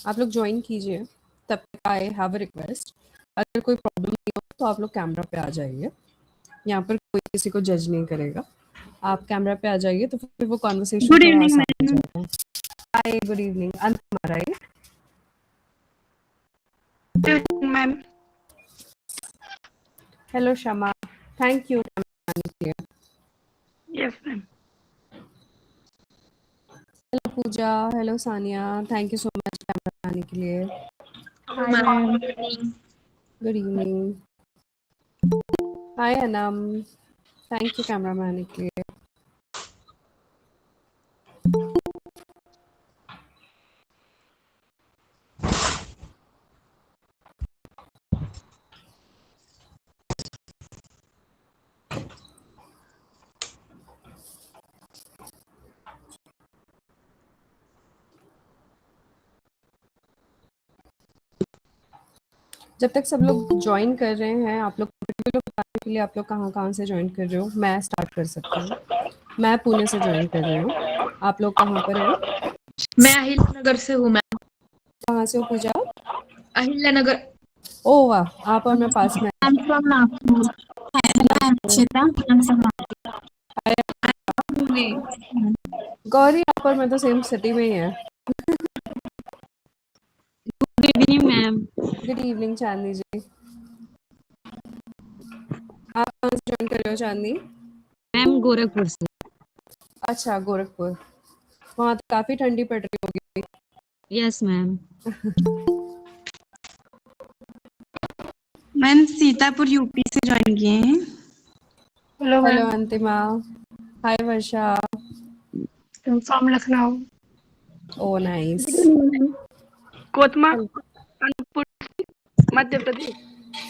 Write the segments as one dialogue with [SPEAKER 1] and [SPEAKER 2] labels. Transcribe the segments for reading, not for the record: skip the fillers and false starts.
[SPEAKER 1] आप लोग ज्वाइन कीजिए। तब तक आई हैव अ रिक्वेस्ट, अगर कोई प्रॉब्लम नहीं हो तो आप लोग कैमरा पे आ जाइए। यहाँ पर कोई किसी को जज नहीं करेगा। आप कैमरा पे आ जाइए तो फिर वो कॉन्वर्सेशन
[SPEAKER 2] गुड
[SPEAKER 1] थोड़ा
[SPEAKER 2] इवनिंग
[SPEAKER 1] आसान हो
[SPEAKER 2] मैम।
[SPEAKER 1] जाएगा। Hi, good evening. Antima, right?
[SPEAKER 2] Ma'am
[SPEAKER 1] hello Shama, thank you आने के लिए।
[SPEAKER 2] Yes ma'am.
[SPEAKER 1] Hello Pooja, hello Sania, thank you so much camera आने के लिए।
[SPEAKER 2] Hi ma'am.
[SPEAKER 1] Good evening. Hi Anam, thank you camera में आने के लिए। जब तक सब लोग ज्वाइन कर रहे हैं, आप लोग बताने के लिए आप लोग कहाँ कहाँ से ज्वाइन कर रहे हो, मैं स्टार्ट कर सकती हूँ। मैं पुणे से ज्वाइन कर रही हूँ। आप लोग कहाँ पर हो?
[SPEAKER 2] मैं अहिल्यानगर से हूँ मैम।
[SPEAKER 1] कहाँ से हो पूजा?
[SPEAKER 2] अहिल्यानगर।
[SPEAKER 1] ओ वाह, आप और मैं पास में हैं।
[SPEAKER 2] I'm from Nagpur. Hello Akshita. I'm from Nagpur.
[SPEAKER 1] Gauri, आप और मैं तो सेम सिटी में ही है।
[SPEAKER 2] Good evening ma'am.
[SPEAKER 1] Good evening Chandni ji. आप कहाँ से ज्वाइन कर रहे हो चांदनी?
[SPEAKER 2] मैम गोरखपुर से।
[SPEAKER 1] अच्छा, गोरखपुर। वहाँ तो काफ़ी ठंडी पड़ रही होगी।
[SPEAKER 2] Yes ma'am. Ma'am Sitapur UP से ज्वाइन किए हैं। Hello
[SPEAKER 1] hello
[SPEAKER 2] ma'am.
[SPEAKER 1] Antima. Hi Varsha.
[SPEAKER 2] From Lucknow.
[SPEAKER 1] Oh nice.
[SPEAKER 2] Kotma, Kanpur, Madhya Pradesh.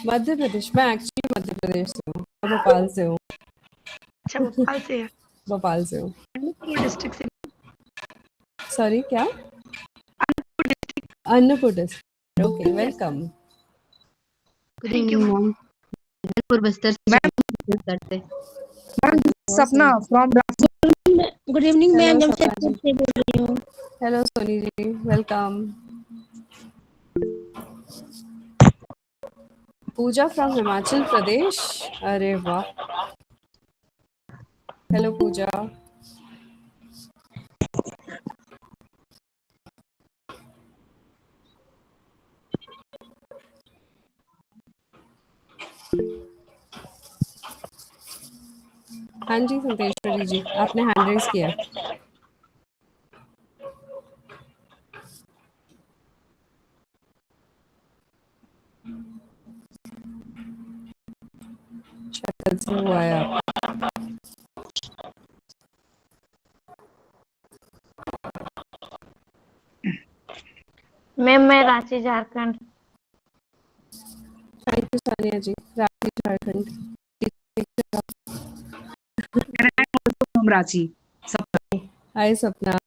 [SPEAKER 1] Madhya Pradesh? मैं एक्चुअली मध्य प्रदेश से हूँ, मैं भोपाल से हूँ।
[SPEAKER 2] अच्छा, भोपाल से है।
[SPEAKER 1] भोपाल से हूँ।
[SPEAKER 2] अनूपपुर डिस्ट्रिक्ट से।
[SPEAKER 1] सॉरी, क्या?
[SPEAKER 2] Anuppur district.
[SPEAKER 1] Annapur district. Okay, welcome.
[SPEAKER 2] Good evening ma'am. Jabalpur Bastar से। बस्तर से।
[SPEAKER 3] मैम
[SPEAKER 1] बहुत
[SPEAKER 3] सपना
[SPEAKER 1] सही।
[SPEAKER 3] From
[SPEAKER 2] good evening
[SPEAKER 1] hello
[SPEAKER 2] ma'am,
[SPEAKER 1] Sapna
[SPEAKER 2] Jamshedpur
[SPEAKER 1] ji.
[SPEAKER 2] से बोल रही हूँ।
[SPEAKER 1] Hello Soni ji, welcome. Pooja from Himachal Pradesh. अरे वाह। हेलो पूजा। हाँ जी संतेश्वरी जी, आपने हैंड रेज किया। शक्ल से हुआ है आप।
[SPEAKER 4] मैम मैं Ranchi Jharkhand.
[SPEAKER 1] Thank you Sania ji, Ranchi Jharkhand.
[SPEAKER 3] From Ranchi.
[SPEAKER 1] Hi Sapna.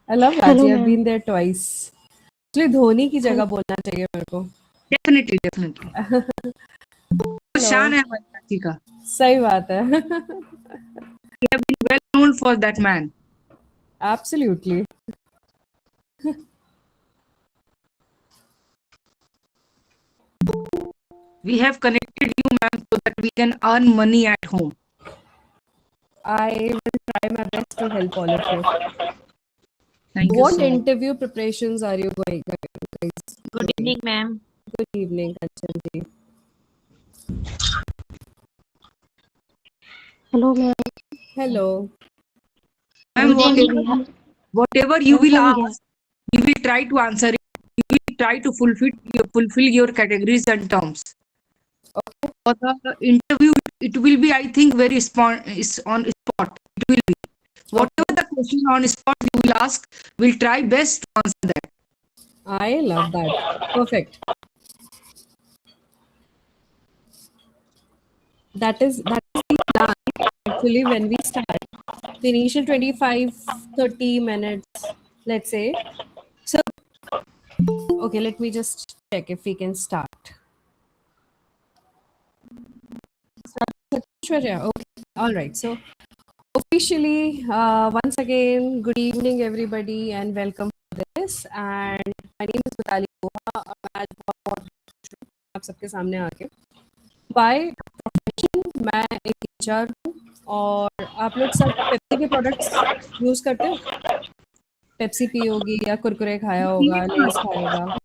[SPEAKER 1] I love
[SPEAKER 4] hello
[SPEAKER 1] Ranchi, I have
[SPEAKER 4] ma'am.
[SPEAKER 1] Been there twice. Actually Dhoni की जगह बोलना चाहिए मेरे को।
[SPEAKER 3] Definitely definitely
[SPEAKER 1] hello.
[SPEAKER 3] शान है हमारी रांची का।
[SPEAKER 1] सही बात है।
[SPEAKER 3] We have been well known for that man.
[SPEAKER 1] Absolutely.
[SPEAKER 3] We have connected you, ma'am, so that we can earn money at home.
[SPEAKER 1] I will try my best to help all of you.
[SPEAKER 3] Thank you
[SPEAKER 1] What
[SPEAKER 3] so much.
[SPEAKER 1] interview preparations are you going, guys?
[SPEAKER 4] Good evening ma'am.
[SPEAKER 1] Good evening, Kanchan ji.
[SPEAKER 4] Hello ma'am.
[SPEAKER 1] Hello.
[SPEAKER 3] Ma'am,
[SPEAKER 4] good evening.
[SPEAKER 3] whatever you will
[SPEAKER 4] हो गया।
[SPEAKER 3] ask, we will try to answer it. We will try to fulfill your categories and terms. For the interview, it will be, I think, very is on spot. It will be. Whatever the question on spot you will ask, we'll try best to answer that.
[SPEAKER 1] I love that. Perfect. That is the plan. Actually, when we start, the initial 25-30 minutes, let's say. So, okay, let me just check if we can start. Shwarya, okay. All right. So, officially, once again, good evening, everybody, and welcome to this. this, and my name is Mitali Goha. मैं आज बहुत खुश हूँ आप सबके सामने आके. By profession मैं एक HR हूँ और आप लोग सब पेप्सी के प्रोडक्ट्स यूज करते हो. पेप्सी पी होगी या कुरकुरे खाया होगा, लेस खाएगा.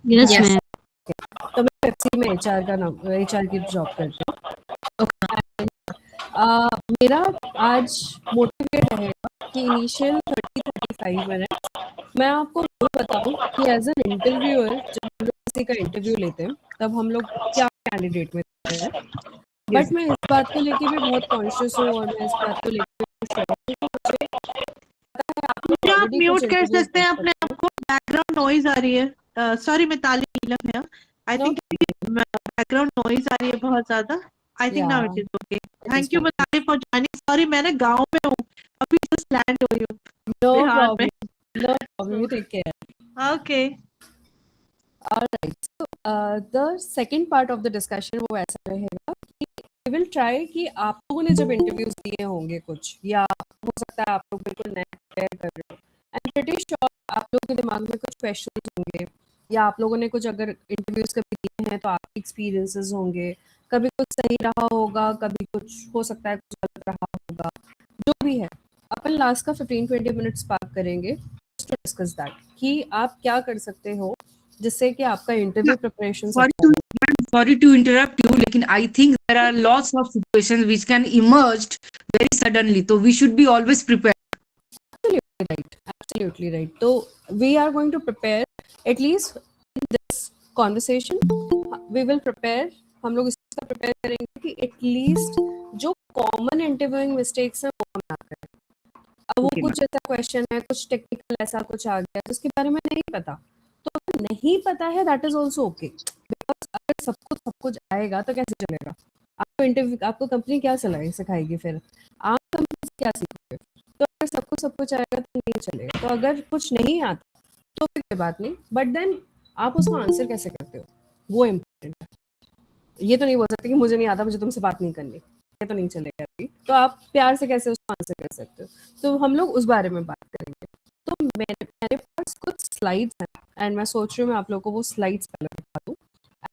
[SPEAKER 2] Yes
[SPEAKER 3] Yes.
[SPEAKER 2] मैम.
[SPEAKER 1] तो मैं पेप्सी में HR की जॉब करती हूँ. मेरा आज मोटिव ये रहेगा कि इनिशियल 30-35 मिनट मैं आपको वो बताऊं कि एज एन इंटरव्यूअर जब हम लोग किसी का इंटरव्यू लेते हैं तब हम लोग क्या कैंडिडेट में देते हैं. बट मैं इस बात को लेके भी बहुत कॉन्शियस हूँ और मैं इस बात को लेके भी श्योर हूँ कि मुझे पता है आप लोग
[SPEAKER 5] क्या आप
[SPEAKER 1] already
[SPEAKER 5] म्यूट
[SPEAKER 1] कुछ
[SPEAKER 5] कर
[SPEAKER 1] interviews
[SPEAKER 5] सकते हैं
[SPEAKER 1] दे
[SPEAKER 5] अपने
[SPEAKER 1] सकते
[SPEAKER 5] आप को? बैकग्राउंड नॉइज आ रही है. सॉरी मिताली नीलम है. I
[SPEAKER 1] No,
[SPEAKER 5] think background noise आ रही है बहुत ज्यादा. I think now
[SPEAKER 1] yeah,
[SPEAKER 5] it is okay.
[SPEAKER 1] it is
[SPEAKER 5] thank you
[SPEAKER 1] fine.
[SPEAKER 5] Mitali for joining. Sorry मैंने गांव में हूँ, अभी जस्ट लैंड हुई हूँ
[SPEAKER 1] No
[SPEAKER 5] बिहार में.
[SPEAKER 1] problem. No problem. You take care.
[SPEAKER 5] Okay.
[SPEAKER 1] All right. So the second part of the discussion वो ऐसा रहेगा कि we will try कि आप लोगों ने जब इंटरव्यूज दिए होंगे कुछ या हो सकता है आप लोग बिल्कुल नए प्रिपेयर कर रहे हो. I'm pretty sure आप लोगों के दिमाग में कुछ क्वेश्चंस होंगे या आप लोगों ने कुछ अगर इंटरव्यूज कभी दिए हैं तो आपके एक्सपीरियंसेस होंगे. कभी कुछ सही रहा होगा, कभी कुछ हो सकता है कुछ गलत रहा होगा. जो भी है अपन लास्ट का 15-20 मिनट्स पार करेंगे टू डिस्कस दैट कि आप क्या कर सकते हो जिससे कि आपका interview preparation
[SPEAKER 3] Sorry to interrupt you, लेकिन I think there are lots of situations which can emerge very suddenly. So we should be always prepared.
[SPEAKER 1] absolutely right. So we are going to prepare at least in this conversation. We will prepare. हम लोग इसका prepare करेंगे कि at least जो common interviewing mistakes हैं वो हम ना करें. अब वो
[SPEAKER 3] Okay,
[SPEAKER 1] कुछ ऐसा क्वेश्चन है, कुछ टेक्निकल ऐसा कुछ आ गया जिसके बारे में नहीं पता, तो अगर नहीं पता है that is also okay. Because अगर सब कुछ आएगा तो कैसे चलेगा. आपको कंपनी क्या सिखाएगी फिर. आप कंपनी से क्या सीखोगे. तो अगर सब कुछ आएगा तो नहीं चलेगा. तो अगर कुछ नहीं आता तो फिर कोई बात नहीं, बट देन आप उसको आंसर कैसे करते हो वो इम्पोर्टेंट है. ये तो नहीं बोल सकते कि मुझे नहीं आता, मुझे तुमसे बात नहीं करनी, ये तो नहीं चलेगा अभी. तो आप प्यार से कैसे उसको आंसर कर सकते हो. तो हम लोग उस बारे में बात करेंगे. तो मेरे पास कुछ स्लाइड्स हैं एंड मैं सोच रही हूँ मैं आप लोगों को वो स्लाइड्स पहले दिखा दूँ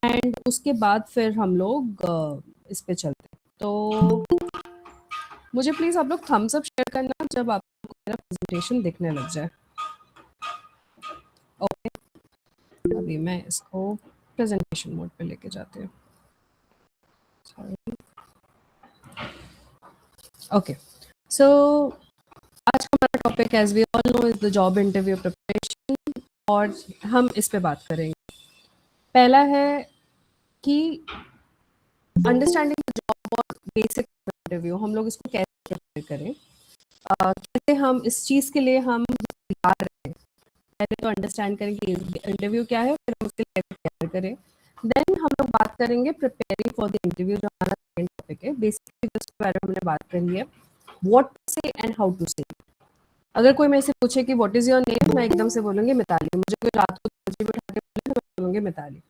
[SPEAKER 1] एंड उसके बाद फिर हम लोग इस पे चलते हैं. तो मुझे प्लीज आप लोग थम्स अप शेयर करना जब आप लोग को मेरा प्रेजेंटेशन दिखने लग जाए. ओके, अभी मैं इसको प्रेजेंटेशन मोड पे लेके जाती हूँ. ओके, सो आज का हमारा topic as we all know is the job interview preparation और हम इस पे बात करेंगे. पहला है कि अंडरस्टैंडिंग द जॉब और बेसिक इंटरव्यू हम लोग इसको कैसे प्रिपेयर करें. कैसे हम इस चीज़ के लिए हम तैयार रहें. पहले तो अंडरस्टैंड करें कि इंटरव्यू क्या है, फिर हम उसके लिए तैयार करें. देन हम लोग बात करेंगे प्रिपेयरिंग फॉर द इंटरव्यू जो हमारा सेकंड टॉपिक है. बेसिकली जिसके बारे में हमने बात करी है व्हाट टू से एंड हाउ टू से. अगर कोई मेरे से पूछे कि व्हाट इज योर नेम, मैं एकदम से बोलूँगी मिताली. मुझे कोई रात को मुझे बिठा के बोले तो मैं बोलूँगी मिताली.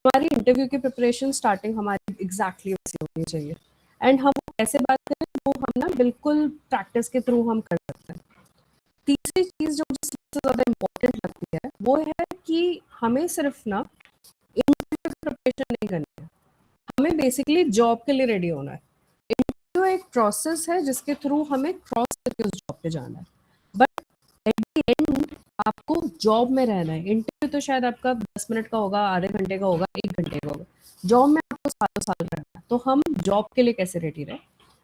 [SPEAKER 1] हमारी इंटरव्यू की प्रिपरेशन स्टार्टिंग हमारी एग्जैक्टली वैसी होनी चाहिए एंड हम कैसे बात करें वो हम ना बिल्कुल प्रैक्टिस के थ्रू हम कर सकते हैं. तीसरी चीज़ जो मुझे सबसे ज़्यादा इम्पोर्टेंट लगती है वो है कि हमें सिर्फ ना इंटरव्यू की प्रिपरेशन नहीं करनी है, हमें बेसिकली जॉब के लिए रेडी होना है. इंटरव्यू एक प्रोसेस है जिसके थ्रू हमें क्रॉस करके उस जॉब पे जाना है. बट एट द एंड आपको जॉब में रहना है. इंटरव्यू तो शायद आपका 10 मिनट का होगा, आधे घंटे का होगा, 1 घंटे का होगा. जॉब में आपको सालों साल रहना है. तो हम जॉब के लिए कैसे रेडी रहे.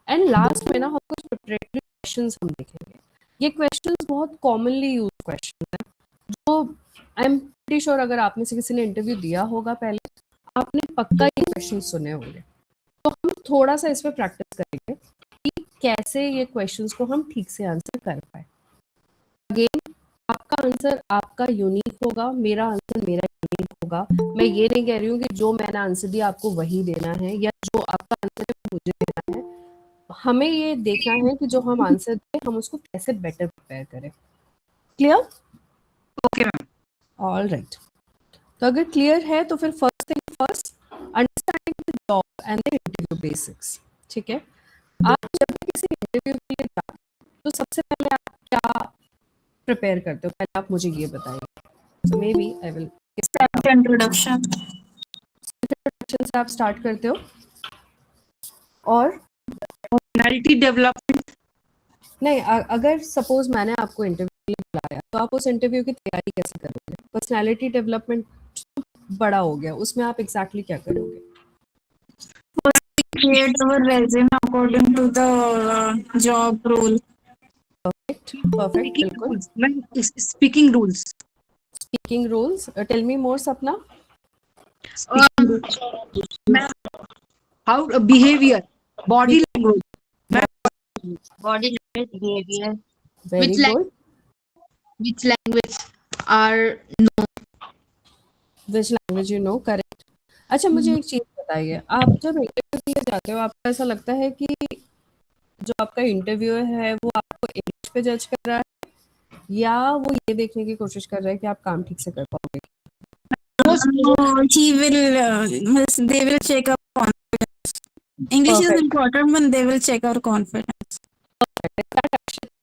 [SPEAKER 1] एंड लास्ट में ना हम कुछ प्रिपरेटरी क्वेश्चंस हम देखेंगे. ये क्वेश्चंस बहुत कॉमनली यूज क्वेश्चन है जो आई एम प्रीटी श्योर अगर आप में से किसी ने इंटरव्यू दिया होगा पहले आपने पक्का ये क्वेश्चन सुने होंगे. तो हम थोड़ा सा इस पर प्रैक्टिस करेंगे कि कैसे ये क्वेश्चंस को हम ठीक से आंसर कर पाए. अगेन आपका आंसर आपका यूनिक होगा, मेरा आंसर मेरा यूनिक होगा. मैं ये नहीं कह रही हूँ कि जो मैंने आंसर दिया आपको वही देना है या जो आपका आंसर है मुझे देना है. हमें ये देखना है कि जो हम आंसर दें हम उसको कैसे बेटर प्रिपेयर करें. Clear?
[SPEAKER 3] Okay, ma'am.
[SPEAKER 1] All right. तो अगर क्लियर है तो फिर first thing first understanding the job and the interview basics. ठीक है, आप जब भी किसी इंटरव्यू के लिए जाते हैं तो सबसे पहले आप क्या प्रिपेयर करते हो, पहले आप मुझे ये बताइए. So maybe I will.
[SPEAKER 6] Introduction.
[SPEAKER 1] Introduction से आप start करते हो और
[SPEAKER 3] Personality development.
[SPEAKER 1] नहीं अगर सपोज मैंने आपको इंटरव्यू बुलाया तो आप उस इंटरव्यू की तैयारी कैसे करोगे? पर्सनालिटी डेवलपमेंट बड़ा हो गया, उसमें आप एग्जैक्टली क्या करोगे?
[SPEAKER 6] Create our resume according to the job role.
[SPEAKER 1] Perfect
[SPEAKER 3] Speaking
[SPEAKER 1] बिल्कुल.
[SPEAKER 3] rules. Speaking rules.
[SPEAKER 1] Speaking rules, tell me more Sapna.
[SPEAKER 3] Speaking rules. How behavior, body language.
[SPEAKER 2] Body language, behavior,
[SPEAKER 1] very
[SPEAKER 2] Which
[SPEAKER 1] good.
[SPEAKER 2] which language are no.
[SPEAKER 1] Which language you know, correct. अच्छा मुझे एक चीज बताइए, आप जब interview दिए जाते हो आपको ऐसा लगता है कि जो आपका इंटरव्यू है वो आपको इंग्लिश पे जज कर रहा है या वो ये देखने की कोशिश कर रहा है कि आप काम ठीक से कर पाओगे?
[SPEAKER 6] No, he will. They will check our confidence. English is
[SPEAKER 1] Perfect.
[SPEAKER 6] important, but they will check our confidence.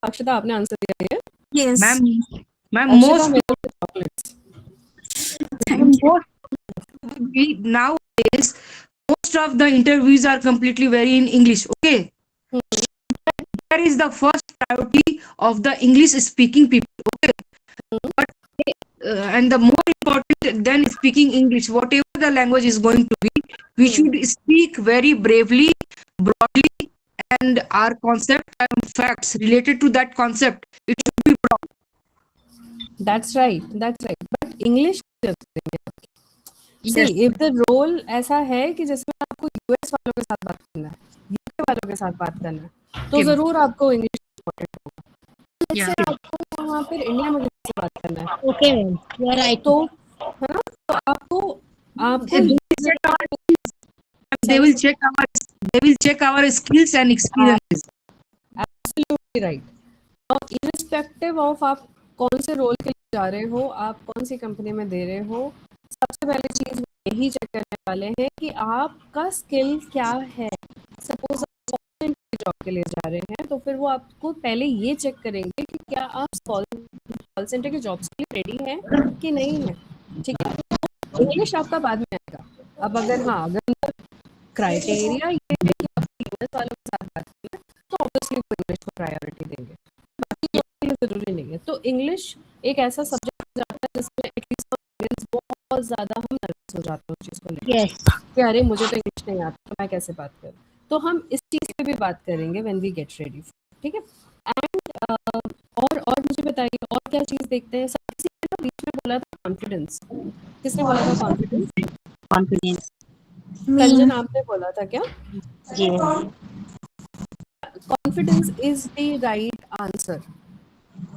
[SPEAKER 1] अक्षता आपने आंसर दिया है.
[SPEAKER 6] Yes.
[SPEAKER 3] Ma'am,
[SPEAKER 1] अक्षता मेरे को chocolates.
[SPEAKER 3] nowadays most of the interviews are completely very in English. Okay, that is the first priority of the English speaking people. Okay, but and the more important than speaking English, whatever the language is going to be, we should speak very bravely, broadly, and our concept and facts related to that concept, it should be broad.
[SPEAKER 1] That's right. But English see, if the role ऐसा है कि जिसमें आपको US वालों के साथ बात करना है, यूके वालों के साथ बात करना है, तो जरूर आपको इंग्लिश इम्पोर्टेंट होगा. जैसे आपको वहाँ पर इंडिया में किसी से बात करना है,
[SPEAKER 2] Okay, ma'am. You are right.
[SPEAKER 1] तो है ना, तो आपको
[SPEAKER 3] They will check our skills and experiences.
[SPEAKER 1] Absolutely right. और irrespective of आप कौन से रोल के लिए जा रहे हो, आप कौन सी कंपनी में दे रहे हो, सबसे पहले चीज यही चेक करने वाले हैं कि आपका स्किल क्या है. सपोज आप जॉब के लिए जा रहे हैं तो फिर वो आपको पहले ये चेक करेंगे कि क्या आप कॉल सेंटर के जॉब्स के लिए रेडी हैं कि नहीं है. ठीक है, इंग्लिश आपका बाद में आएगा. अब अगर क्राइटेरिया ये है कि आपको यूएस वालों के साथ बात करना है तो ऑब्वियसली वो इंग्लिश को प्रायोरिटी देंगे, बाकी ये जरूरी नहीं है. तो इंग्लिश एक ऐसा सब्जेक्ट हो जाता है जिसमें एटलीस्ट बहुत ज्यादा हम नर्वस हो जाते हैं उस चीज को लेकर
[SPEAKER 2] Yes.
[SPEAKER 1] कि अरे मुझे तो इंग्लिश नहीं आता तो मैं कैसे बात करूं. तो हम इस चीज पे भी बात करेंगे व्हेन वी गेट रेडी. ठीक है. एंड और मुझे बताइए और क्या चीज देखते हैं. किसी ने तो बीच में बोला था कॉन्फिडेंस. किसने बोला था कॉन्फिडेंस?
[SPEAKER 2] Confidence.
[SPEAKER 1] कंचन आपने बोला था क्या?
[SPEAKER 2] Yes.
[SPEAKER 1] Confidence is the right answer.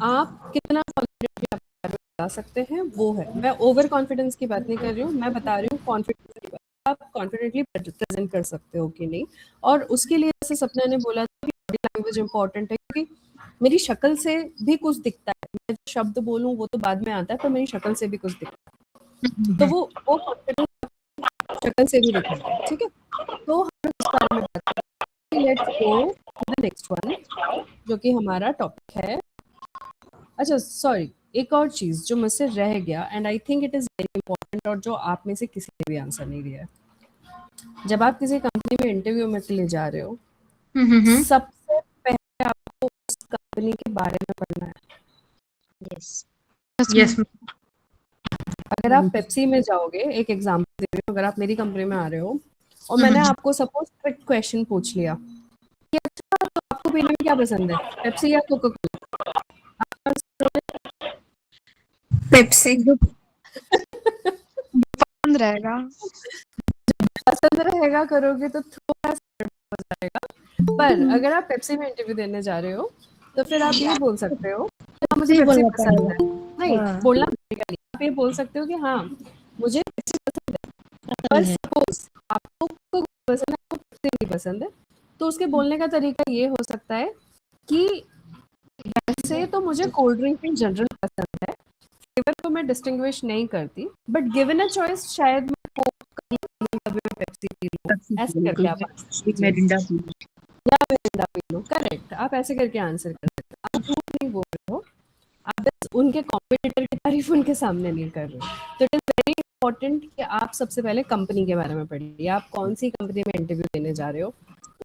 [SPEAKER 1] आप कितना कॉन्फिडेंटली अपने बारे में बता सकते हैं वो है. मैं ओवर कॉन्फिडेंस की बात नहीं कर रही हूँ, मैं बता रही हूँ कॉन्फिडेंस की बात. आप कॉन्फिडेंटली प्रेजेंट कर सकते हो कि नहीं. और उसके लिए जैसे सपना ने बोला था कि बॉडी लैंग्वेज इंपॉर्टेंट है, क्योंकि मेरी शक्ल से भी कुछ दिखता है. मैं जो शब्द बोलूँ वो तो बाद में आता है, पर मेरी शक्ल से भी कुछ दिखता है. तो वो कॉन्फिडेंस शक्ल से भी दिखता है. ठीक है, तो हम इस बारे में बात करेंगे. Let's go to the next one जो कि हमारा टॉपिक है. अच्छा सॉरी, एक और चीज जो मुझसे रह गया and I think it is very important और जो आप में से किसी ने भी आंसर नहीं दिया है. जब आप किसी कंपनी में इंटरव्यू में के लिए जा रहे हो, सबसे पहले आपको उस कंपनी के बारे में पढ़ना है.
[SPEAKER 2] Yes.
[SPEAKER 3] Yes.
[SPEAKER 1] अगर आप पेप्सी में जाओगे, एक एग्जांपल दे रही हूँ, अगर आप मेरी कंपनी में आ रहे हो और मैंने आपको सपोज ट्रिक क्वेश्चन पूछ लिया कि अच्छा तो आपको पीने में क्या पसंद है, पेप्सी या कोका कोला?
[SPEAKER 6] Pepsi. पसंद रहेगा.
[SPEAKER 1] पसंद रहेगा करोगे तो थोड़ा सा हो जाएगा. पर अगर आप पेप्सी में इंटरव्यू देने जा रहे हो तो फिर आप ये बोल सकते हो कि हाँ मुझे पेप्सी पसंद है. नहीं बोलना पड़ेगा नहीं. आप ये बोल सकते हो कि हाँ मुझे पेप्सी पसंद है, पर सपोज आपको कोका पसंद है, आपको पेप्सी नहीं पसंद है, तो उसके बोलने का तरीका ये हो सकता है कि वैसे तो मुझे कोल्ड ड्रिंक इन जनरल पसंद है, फ्लेवर को मैं डिस्टिंग्विश नहीं करती, बट गिवन अ चॉइस शायद मैं कोक कभी पेप्सी पी लूं. ऐसे करके आप
[SPEAKER 3] Mirinda.
[SPEAKER 1] या मिरिंडा पी लो. करेक्ट, आप ऐसे करके आंसर कर सकते हो. आप झूठ नहीं बोल रहे हो, आप बस उनके कॉम्पिटिटर की तारीफ उनके सामने नहीं कर रहे हो। तो इट इज़ वेरी इंपॉर्टेंट कि आप सबसे पहले कंपनी के बारे में पढ़िए, आप कौन सी कंपनी में इंटरव्यू देने जा रहे हो।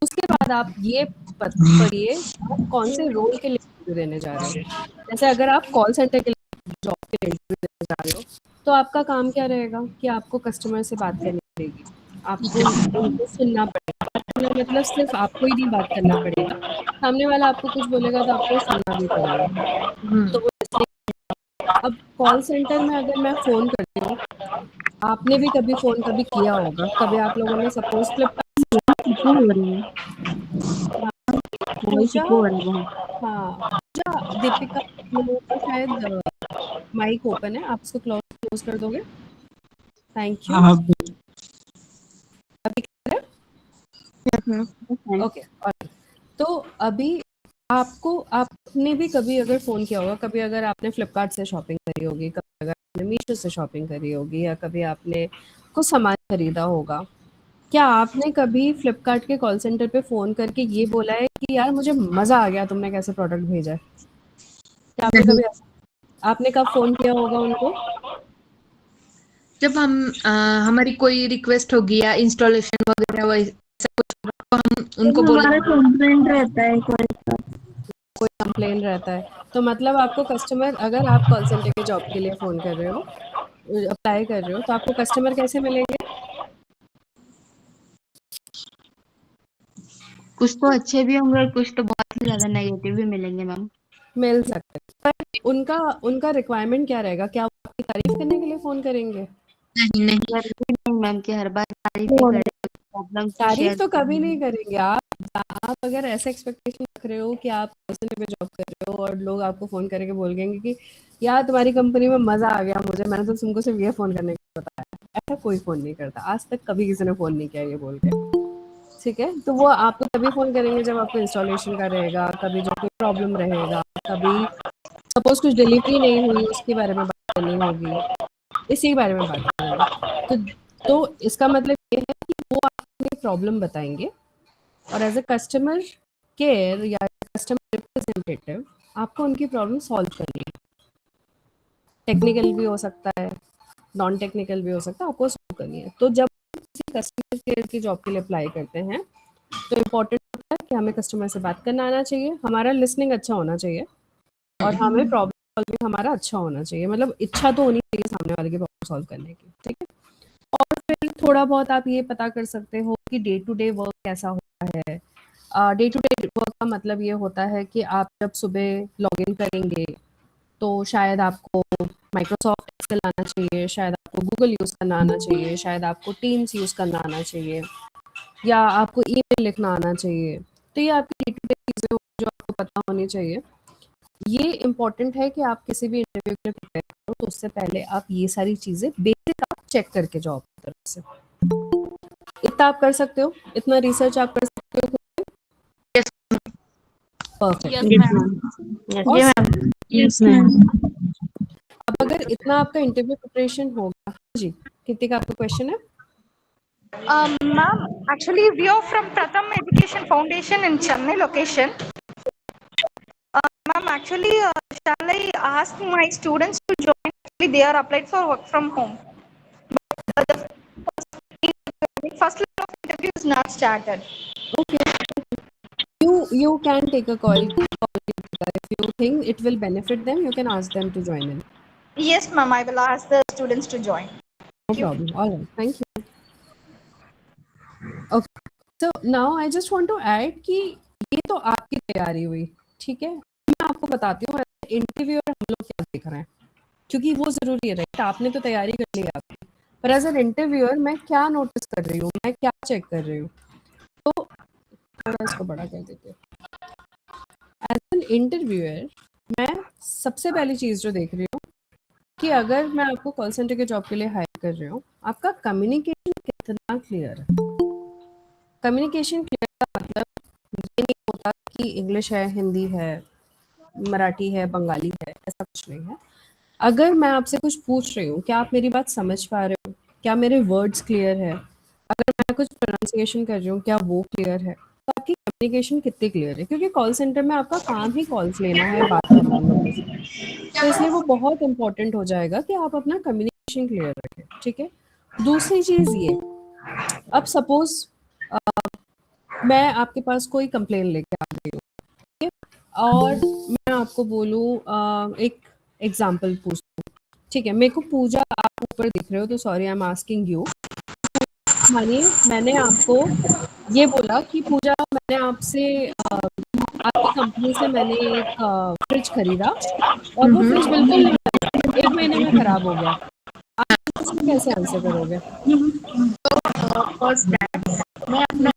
[SPEAKER 1] उसके बाद आप ये पढ़िए आप कौन से रोल के लिए इंटरव्यू देने जा रहे हो। जैसे अगर आप कॉल सेंटर के लिए जॉब के लिए इंटरव्यू देने जा रहे हो, तो आपका काम क्या रहेगा कि आपको कस्टमर से बात करनी पड़ेगी, आपको उनको सुनना पड़ेगा। बात करना मतलब सिर्फ आपको ही नहीं बात करना पड़ेगा, सामने वाला आपको कुछ बोलेगा तो आपको सुनना भी पड़ेगा। तो वो इसलिए अब कॉल सेंटर में अगर मैं फ़ोन करती हूँ, आपने भी कभी फ़ोन कभी किया होगा, कभी आप लोगों ने सपोज़ फ्लिपकार्ट
[SPEAKER 2] इको हो रही है, वॉइस
[SPEAKER 1] पूजा,
[SPEAKER 2] इको हो रही है बहुत।
[SPEAKER 1] हाँ, पूजा, दीपिका, आप लोगों का शायद माइक ओपन है, आप इसको क्लोज़ कर दोगे? Thank you. अभी क्लियर है? Okay, alright. तो अभी आपने भी कभी अगर फ़ोन किया होगा, कभी अगर आपने फ्लिपकार्ट से शॉपिंग करी होगी, कभी अगर आपने मीशो से शॉपिंग करी होगी, या कभी आपने कुछ सामान खरीदा होगा, क्या आपने कभी फ्लिपकार्ट के कॉल सेंटर पे फ़ोन करके ये बोला है कि यार मुझे मज़ा आ गया तुमने कैसे प्रोडक्ट भेजा है? क्या आपने कभी आपने कब फ़ोन किया होगा उनको?
[SPEAKER 3] जब हमारी कोई रिक्वेस्ट होगी या इंस्टॉलेशन वगैरह वैसा कुछ होगा, तो हम उनको
[SPEAKER 6] हमारा
[SPEAKER 3] बोलेंगे।
[SPEAKER 6] कंप्लेंट रहता है कोई
[SPEAKER 1] कोई कंप्लेन रहता है, तो मतलब आपको कस्टमर, अगर आप कॉल सेंटर के जॉब के लिए फ़ोन कर रहे हो, अप्लाई कर रहे हो, तो आपको कस्टमर कैसे मिलेंगे?
[SPEAKER 2] कुछ तो अच्छे भी होंगे और कुछ तो बहुत ही ज़्यादा नेगेटिव भी मिलेंगे मैम।
[SPEAKER 1] मिल सकते हैं, पर उनका रिक्वायरमेंट क्या रहेगा? क्या वो आपकी तारीफ करने के लिए फ़ोन करेंगे?
[SPEAKER 3] नहीं नहीं,
[SPEAKER 2] जरूरी नहीं मैम कि हर बार तारीफ ही करें, प्रॉब्लम तो
[SPEAKER 1] तारीफ
[SPEAKER 2] शेयर
[SPEAKER 1] तो कभी नहीं करेंगे। आप अगर ऐसे एक्सपेक्टेशन रख रहे हो कि आप कॉल सेंटर पे जॉब कर रहे हो और लोग आपको फ़ोन करके बोलेंगे कि यार तुम्हारी कंपनी में मज़ा आ गया मुझे, मैंने तो तुमको सिर्फ ये फ़ोन करने को बताया। ऐसा कोई फ़ोन नहीं करता, आज तक कभी किसी ने फ़ोन नहीं किया ये बोल के। ठीक है, तो वो आपको तभी फ़ोन करेंगे जब आपको इंस्टॉलेशन का रहेगा, कभी जब कोई प्रॉब्लम रहेगा, कभी सपोज़ कुछ डिलीवरी नहीं हुई उसके बारे में बात करनी होगी, इसी के बारे में बात करेंगे। तो इसका मतलब ये है कि वो आपको अपनी प्रॉब्लम बताएँगे और एज़ अ कस्टमर केयर या कस्टमर रिप्रेजेंटेटिव आपको उनकी प्रॉब्लम सॉल्व करनी है। टेक्निकल भी हो सकता है, नॉन टेक्निकल भी हो सकता है, आपको सॉल्व करनी है। तो जब किसी कस्टमर केयर की जॉब के लिए अप्लाई करते हैं, तो इम्पोर्टेंट होता है कि हमें कस्टमर से बात करना आना चाहिए, हमारा लिसनिंग अच्छा होना चाहिए और हमें प्रॉब्लम सॉल्विंग हमारा अच्छा होना चाहिए। मतलब इच्छा तो होनी चाहिए सामने वाले की प्रॉब्लम सॉल्व करने की, ठीक है? और फिर थोड़ा बहुत आप ये पता कर सकते हो कि डे टू डे वर्क कैसा होता है। डे टू डे वर्क का मतलब ये होता है कि आप जब सुबह लॉगिन करेंगे, तो शायद आपको माइक्रोसॉफ्ट एक्सेल आना चाहिए, शायद आपको गूगल यूज़ करना आना चाहिए, शायद आपको टीम्स यूज़ करना आना चाहिए, या आपको ईमेल लिखना आना चाहिए। तो ये आपकी डे टू डे चीज़ें होंगी जो आपको पता होनी चाहिए। ये इम्पोर्टेंट है कि आप किसी भी इंटरव्यू के लिए प्रिपेयर करो तो उससे पहले आप ये सारी चीज़ें बेसिक आप चेक करके जाओ अपनी तरफ से। इतना आप कर सकते हो, इतना रिसर्च आप कर सकते हो। परफेक्ट।
[SPEAKER 4] जी मैम।
[SPEAKER 6] Yes ma'am.
[SPEAKER 1] अब अगर इतना आपका इंटरव्यू प्रिपरेशन होगा, जी कितने का आपका क्वेश्चन है?
[SPEAKER 7] Ma'am, actually, we are from Pratham Education Foundation in Chennai location. Ma'am, actually, shall I ask my students to join? Actually, they are applied for work from home. But the first level of interview is not started.
[SPEAKER 1] You can take a call if you think it will benefit them. You can ask them to join in.
[SPEAKER 7] Yes, ma'am, I will ask the students to join.
[SPEAKER 1] No problem. All right. Thank you. Okay. So now I just want to add कि ये तो आपकी तैयारी हुई, ठीक है? मैं आपको बताती हूँ इंटरव्यू हम लोग क्या देख रहे हैं, क्योंकि वो ज़रूरी है, राइट? आपने तो तैयारी कर ली है आपकी, पर एज एन इंटरव्यूअर मैं क्या नोटिस कर रही हूँ, मैं क्या चेक कर रही हूँ, तो थोड़ा इसको बड़ा कर देते हैं। एज एन इंटरव्यूअर मैं सबसे पहली चीज़ जो देख रही हूँ कि अगर मैं आपको कॉल सेंटर के जॉब के लिए हायर कर रही हूँ, आपका कम्युनिकेशन कितना क्लियर है। कम्युनिकेशन क्लियर का मतलब ये नहीं होता कि इंग्लिश है, हिंदी है, मराठी है, बंगाली है, ऐसा कुछ नहीं है। अगर मैं आपसे कुछ पूछ रही हूँ, क्या आप मेरी बात समझ पा रहे हो? क्या मेरे वर्ड्स क्लियर है? अगर मैं कुछ प्रोनाउंसिएशन कर रही हूँ, क्या वो क्लियर है? आपकी कम्युनिकेशन कितनी क्लियर है, क्योंकि कॉल सेंटर में आपका काम ही कॉल्स लेना है, बात करना है लोगों से, तो इसलिए वो बहुत इंपॉर्टेंट हो जाएगा कि आप अपना कम्युनिकेशन क्लियर रखें, ठीक है। दूसरी चीज़ ये, अब सपोज मैं आपके पास कोई कंप्लेन लेके आ गई हूँ, ठीक है, और मैं आपको बोलूँ एक एग्जांपल पूछूँ, ठीक है, मेरे को पूजा आप ऊपर दिख रहे हो तो sorry I am asking you, मानिए मैंने आपको ये बोला कि पूजा मैंने आपसे आपकी कंपनी से मैंने एक फ्रिज खरीदा और वो फ्रिज बिल्कुल नहीं चला, 1 महीने में खराब हो गया, आप इसको कैसे आंसर करोगे?
[SPEAKER 3] फर्स्ट मैं अपना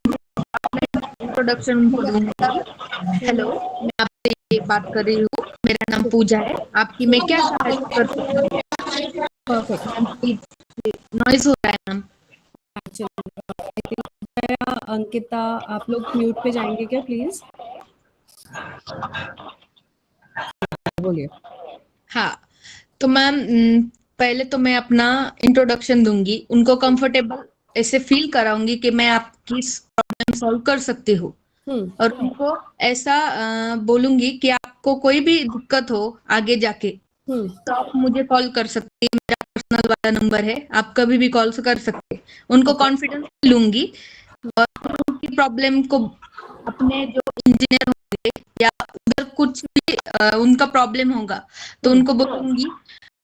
[SPEAKER 3] इंट्रोडक्शन उनको दूंगी। हेलो, मैं आपसे बात कर रही हूँ, मेरा नाम पूजा है, आपकी मैं क्या सहायता कर सकती हूँ?
[SPEAKER 1] परफेक्ट।
[SPEAKER 3] नॉइज हो रहा है मैम।
[SPEAKER 1] अंकिता, आप लोग म्यूट पे जाएंगे क्या प्लीज? बोलिए।
[SPEAKER 3] हाँ, तो मैम पहले तो मैं अपना इंट्रोडक्शन दूंगी, उनको कंफर्टेबल ऐसे फील कराऊंगी कि मैं आपकी प्रॉब्लम सॉल्व कर सकती हूँ, और उनको ऐसा बोलूंगी कि आपको कोई भी दिक्कत हो आगे जाके तो आप मुझे कॉल कर सकते हैं, मेरा पर्सनल वाला नंबर है, आप कभी भी कॉल कर सकते हैं। उनको कॉन्फिडेंस लूंगी और उनकी प्रॉब्लम को अपने जो इंजीनियर होंगे या उधर कुछ भी उनका प्रॉब्लम होगा तो उनको बोलूंगी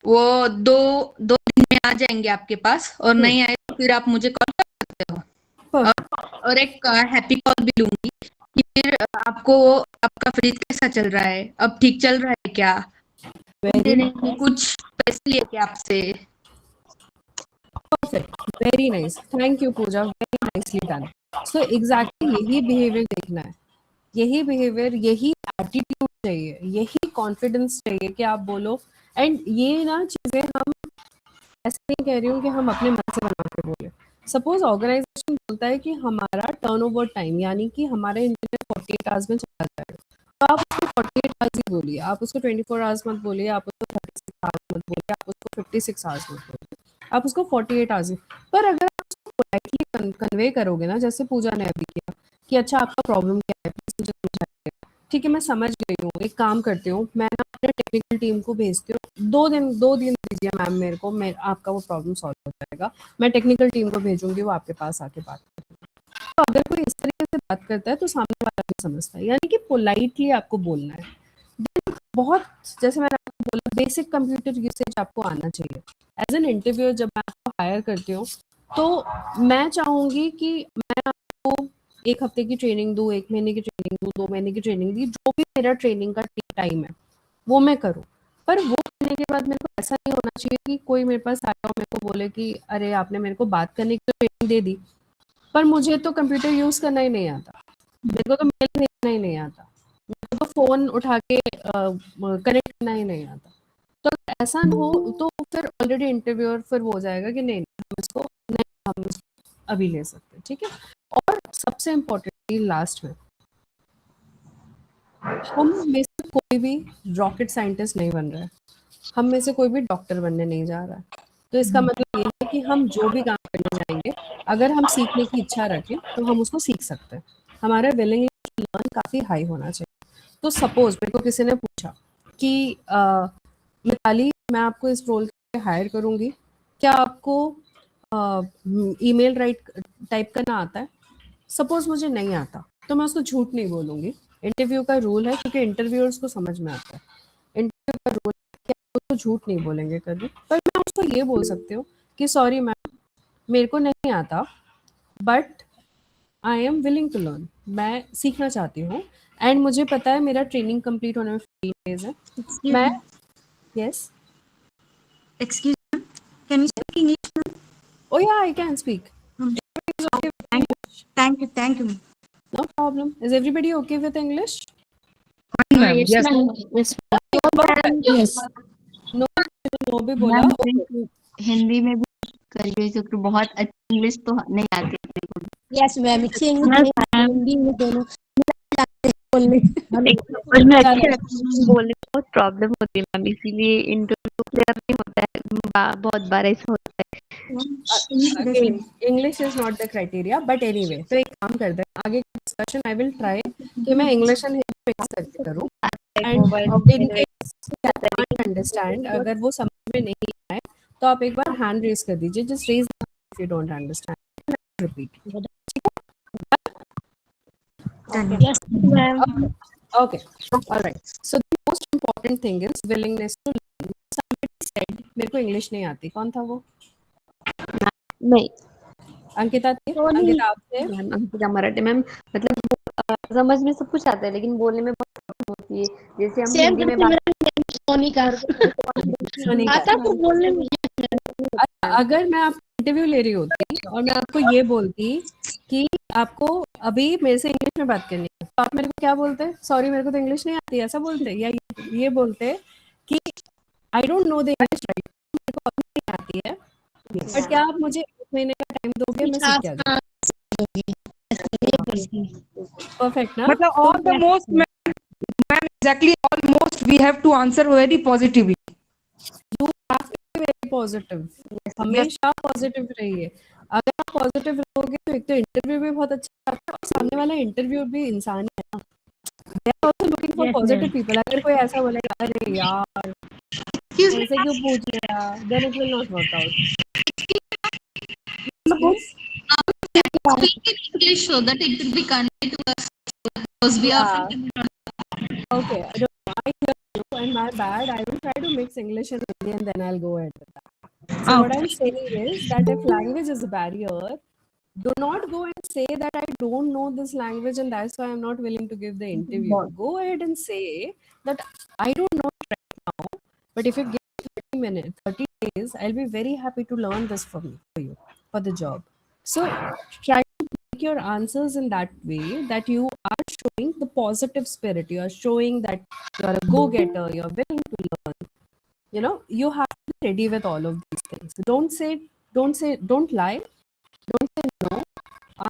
[SPEAKER 3] वो दो दो दिन में आ जाएंगे आपके पास, और नहीं आए तो फिर आप मुझे कॉल कर सकते हो। और एक हैप्पी कॉल भी लूंगी कि फिर आपको आपका फ्रिज कैसा चल रहा है, अब ठीक चल रहा है क्या, कुछ पैसे लिए क्या आपसे।
[SPEAKER 1] Perfect, very nice, thank you Pooja, very nicely done. So exactly यही बिहेवियर देखना है, यही बिहेवियर, यही एटीट्यूड चाहिए, यही कॉन्फिडेंस चाहिए कि आप बोलो। एंड ये ना चीज़ें हम ऐसे नहीं कह रही हूँ कि हम अपने मन से बना के बोले। सपोज ऑर्गेनाइजेशन बोलता है कि हमारा टर्नओवर टाइम यानी कि हमारा इंजीनियर 48 आवर्स में चला जाएगा, तो आप उसको 48 आवर्स ही बोलिए, आप उसको 24 आवर्स मत बोलिए, आप उसको 36 आवर्स मत बोलिए, आप उसको 56 आवर्स मत बोलिए, आप उसको 48 आवर्स। पर अगर आप उसको पोलाइटली कन्वे करोगे ना, जैसे पूजा ने अभी किया कि अच्छा आपका प्रॉब्लम क्या है, प्लीज मुझे समझाइए, ठीक है मैं समझ गई हूँ, एक काम करती हूँ, मैं ना अपने टेक्निकल टीम को भेजती हूँ, 2 दिन दीजिए मैम मेरे को, मैं आपका वो प्रॉब्लम सॉल्व हो जाएगा, मैं टेक्निकल टीम को भेजूंगी, वो आपके पास आके बात करेंगे। तो अगर कोई इस तरीके से बात करता है तो सामने वाला भी समझता है, यानी कि पोलाइटली आपको बोलना है। बहुत, जैसे मैंने आपको बोला, बेसिक कंप्यूटर यूसेज आपको आना चाहिए। एज एन इंटरव्यूअर जब मैं आपको हायर करती हूँ तो मैं चाहूँगी कि मैं आपको 1 हफ्ते की ट्रेनिंग दूँ, 1 महीने की ट्रेनिंग दूँ, 2 महीने की ट्रेनिंग दी, जो भी मेरा ट्रेनिंग का टाइम है वो मैं करूँ। पर वो करने के बाद मेरे को ऐसा नहीं होना चाहिए कि कोई मेरे पास आया और मेरे को बोले कि अरे आपने मेरे को बात करने की ट्रेनिंग दे दी, पर मुझे तो कंप्यूटर यूज़ करना ही नहीं आता, मेरे को तो मेल भेजना ही नहीं आता, मेरे को तो फ़ोन उठा के कनेक्ट करना ही नहीं आता। तो ऐसा हो तो फिर ऑलरेडी इंटरव्यूअर फिर हो जाएगा कि नहीं हम इसको अभी ले सकते, ठीक है। और सबसे इम्पोर्टेंटली लास्ट में, हम में से कोई भी रॉकेट साइंटिस्ट नहीं बन रहा है, हम में से कोई भी डॉक्टर बनने नहीं जा रहा है, तो इसका मतलब ये है कि हम जो भी काम करने जाएंगे, अगर हम सीखने की इच्छा रखें तो हम उसको सीख सकते हैं, हमारा विलिंग टू लर्न काफ़ी हाई होना चाहिए। तो सपोज मेरे को किसी ने पूछा कि मिताली मैं आपको इस रोल के हायर करूँगी, क्या आपको ईमेल टाइप करना आता है? सपोज मुझे नहीं आता तो मैं उसको झूठ नहीं बोलूँगी, इंटरव्यू का रूल है, क्योंकि इंटरव्यूअर्स को समझ में आता है, इंटरव्यू का रूल है कि आप उसको झूठ नहीं बोलेंगे कभी। पर मैं उसको ये बोल सकती हूँ कि सॉरी मैम मेरे को नहीं आता, but I am willing to learn, मैं सीखना चाहती हूँ, एंड मुझे पता है मेरा ट्रेनिंग कंप्लीट होने में 15 डेज है, मैं yes
[SPEAKER 6] Excuse me, can you speak English, ma'am?
[SPEAKER 1] oh yeah I can speak.
[SPEAKER 6] Thank you.
[SPEAKER 1] No problem. Is everybody okay with English?
[SPEAKER 3] Yes.
[SPEAKER 6] Yes.
[SPEAKER 1] No भी बोला।
[SPEAKER 2] हिंदी में भी करिए क्योंकि बहुत अच्छी इंग्लिश तो नहीं आती अपने को।
[SPEAKER 4] Yes, ma'am. It's English, Hindi में दोनों बोलने
[SPEAKER 8] समझ में अच्छे लगते हैं, बोलने में बहुत प्रॉब्लम होती है मैम, इसीलिए इंटरव्यू क्लियर नहीं होता है, बहुत बार ऐसा होता है।
[SPEAKER 1] again, English is not the criteria, but anyway, तो एक काम करते हैं आगे discussion. I will try कि मैं English and Hindi mix करके करूँ, and in case you can't understand, अगर वो समझ में नहीं आए तो आप एक बार hand raise कर दीजिए. Just raise the hand if you don't understand. Repeat.
[SPEAKER 4] Yes, ma'am.
[SPEAKER 1] Okay. All right. So the most important thing is willingness to learn. Somebody said मेरे को English नहीं आती. कौन था वो?
[SPEAKER 8] नहीं
[SPEAKER 1] अंकिता थी. अंकिता आप थे.
[SPEAKER 2] मैम अंकिता मराठी मैम, मतलब समझ में सब कुछ आता है लेकिन बोलने में बहुत प्रॉब्लम होती है. जैसे हम
[SPEAKER 4] सेम
[SPEAKER 2] हिंदी में बात
[SPEAKER 4] सोनिका
[SPEAKER 1] सुनिए.
[SPEAKER 4] आता तो बोलने में
[SPEAKER 1] अगर मैं आप इंटरव्यू ले रही होती और मैं आपको ये बोलती कि आपको अभी मेरे से इंग्लिश में बात करनी है, तो आप मेरे को क्या बोलते? सॉरी मेरे को तो इंग्लिश नहीं आती, ऐसा बोलते? या ये बोलते कि I don't know the English right, मेरे को अभी नहीं आती है, बट क्या आप मुझे 1 महीने का टाइम दोगे, मैं सीख के आ परफेक्ट ना?
[SPEAKER 3] मतलब all the most, ma'am, exactly almost we have to answer very positively.
[SPEAKER 1] You have to be very positive. हमेशा पॉजिटिव रहिए. अगर आप पॉजिटिव रहोगे तो एक तो इंटरव्यू भी बहुत अच्छा आता है और सामने वाला इंटरव्यू भी इंसान है ना. They are also looking for positive people. अगर कोई ऐसा बोलेगा अरे यार ऐसे क्यों पूछ लिया, then it will not work out.
[SPEAKER 6] Speak in English so that it will be conveyed to us because we are from Tamil Nadu.
[SPEAKER 1] Okay, I hear you and my bad. I will try to mix English and Hindi and then I'll go ahead with that. So what I'm saying is that if language is a barrier, do not go and say that I don't know this language and that's why I'm not willing to give the interview. Go ahead and say that I don't know it right now, but if you give me 30 minutes, 30 days, I'll be very happy to learn this for you, for the job. So try to make your answers in that way that you are showing the positive spirit. You are showing that you're a go-getter, you're willing to learn. You know, you have to be ready with all of these things. Don't lie, don't say no.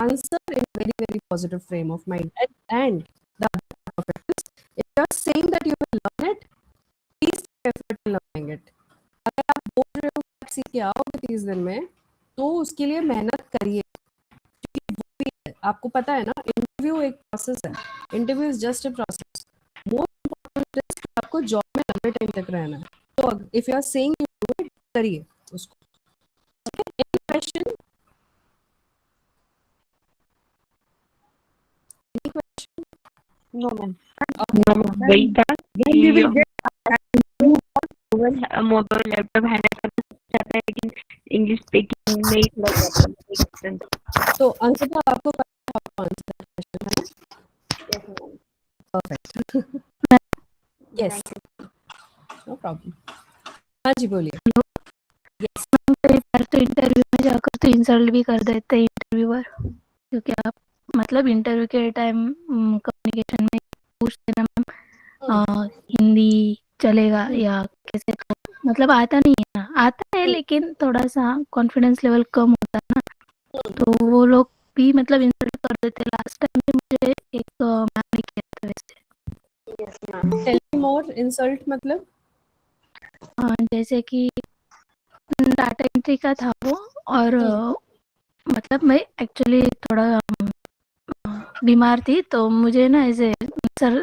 [SPEAKER 1] Answer in a very, very positive frame of mind. And the other part of it is, if you're saying that you will learn it, please take effort in learning it. अगर आप बोल रहे हो कि आप सीख के आओगे 30 दिन में, तो उसके लिए मेहनत करिए. क्योंकि वो भी है, आपको पता है ना, इंटरव्यू एक प्रोसेस है. Interview is just a process. Most important is कि आपको जॉब में लंबे टाइम तक रहना है. तो if you are saying you do it, करिए उसको. Any question? Any question?
[SPEAKER 8] No, ma'am.
[SPEAKER 3] When we will get
[SPEAKER 8] mobile laptop handle करना चाहता है लेकिन इंग्लिश स्पीकिंग में ही थोड़ा प्रॉब्लम है.
[SPEAKER 1] तो अंकिता आपको पता है आपको आंसर क्वेश्चन है? परफेक्ट. Yes, no problem. हाँ जी बोलिए. यस.
[SPEAKER 9] कई बार तो इंटरव्यू में जाकर तो इंसल्ट भी कर देते हैं इंटरव्यूअर, क्योंकि आप मतलब इंटरव्यू के टाइम कम्युनिकेशन में पूछते ना मैम हिंदी चलेगा या कैसे, तो मतलब आता नहीं है ना, आता है लेकिन थोड़ा सा कॉन्फिडेंस लेवल कम होता है ना, तो वो लोग भी मतलब इंसल्ट कर देते. लास्ट टाइम भी मुझे एक मैम ने किया था वैसे.
[SPEAKER 1] टेल मी मोर. इंसल्ट मतलब
[SPEAKER 9] जैसे कि डाटा एंट्री का था वो, और मतलब मैं एक्चुअली थोड़ा बीमार थी, तो मुझे ना ऐसे सर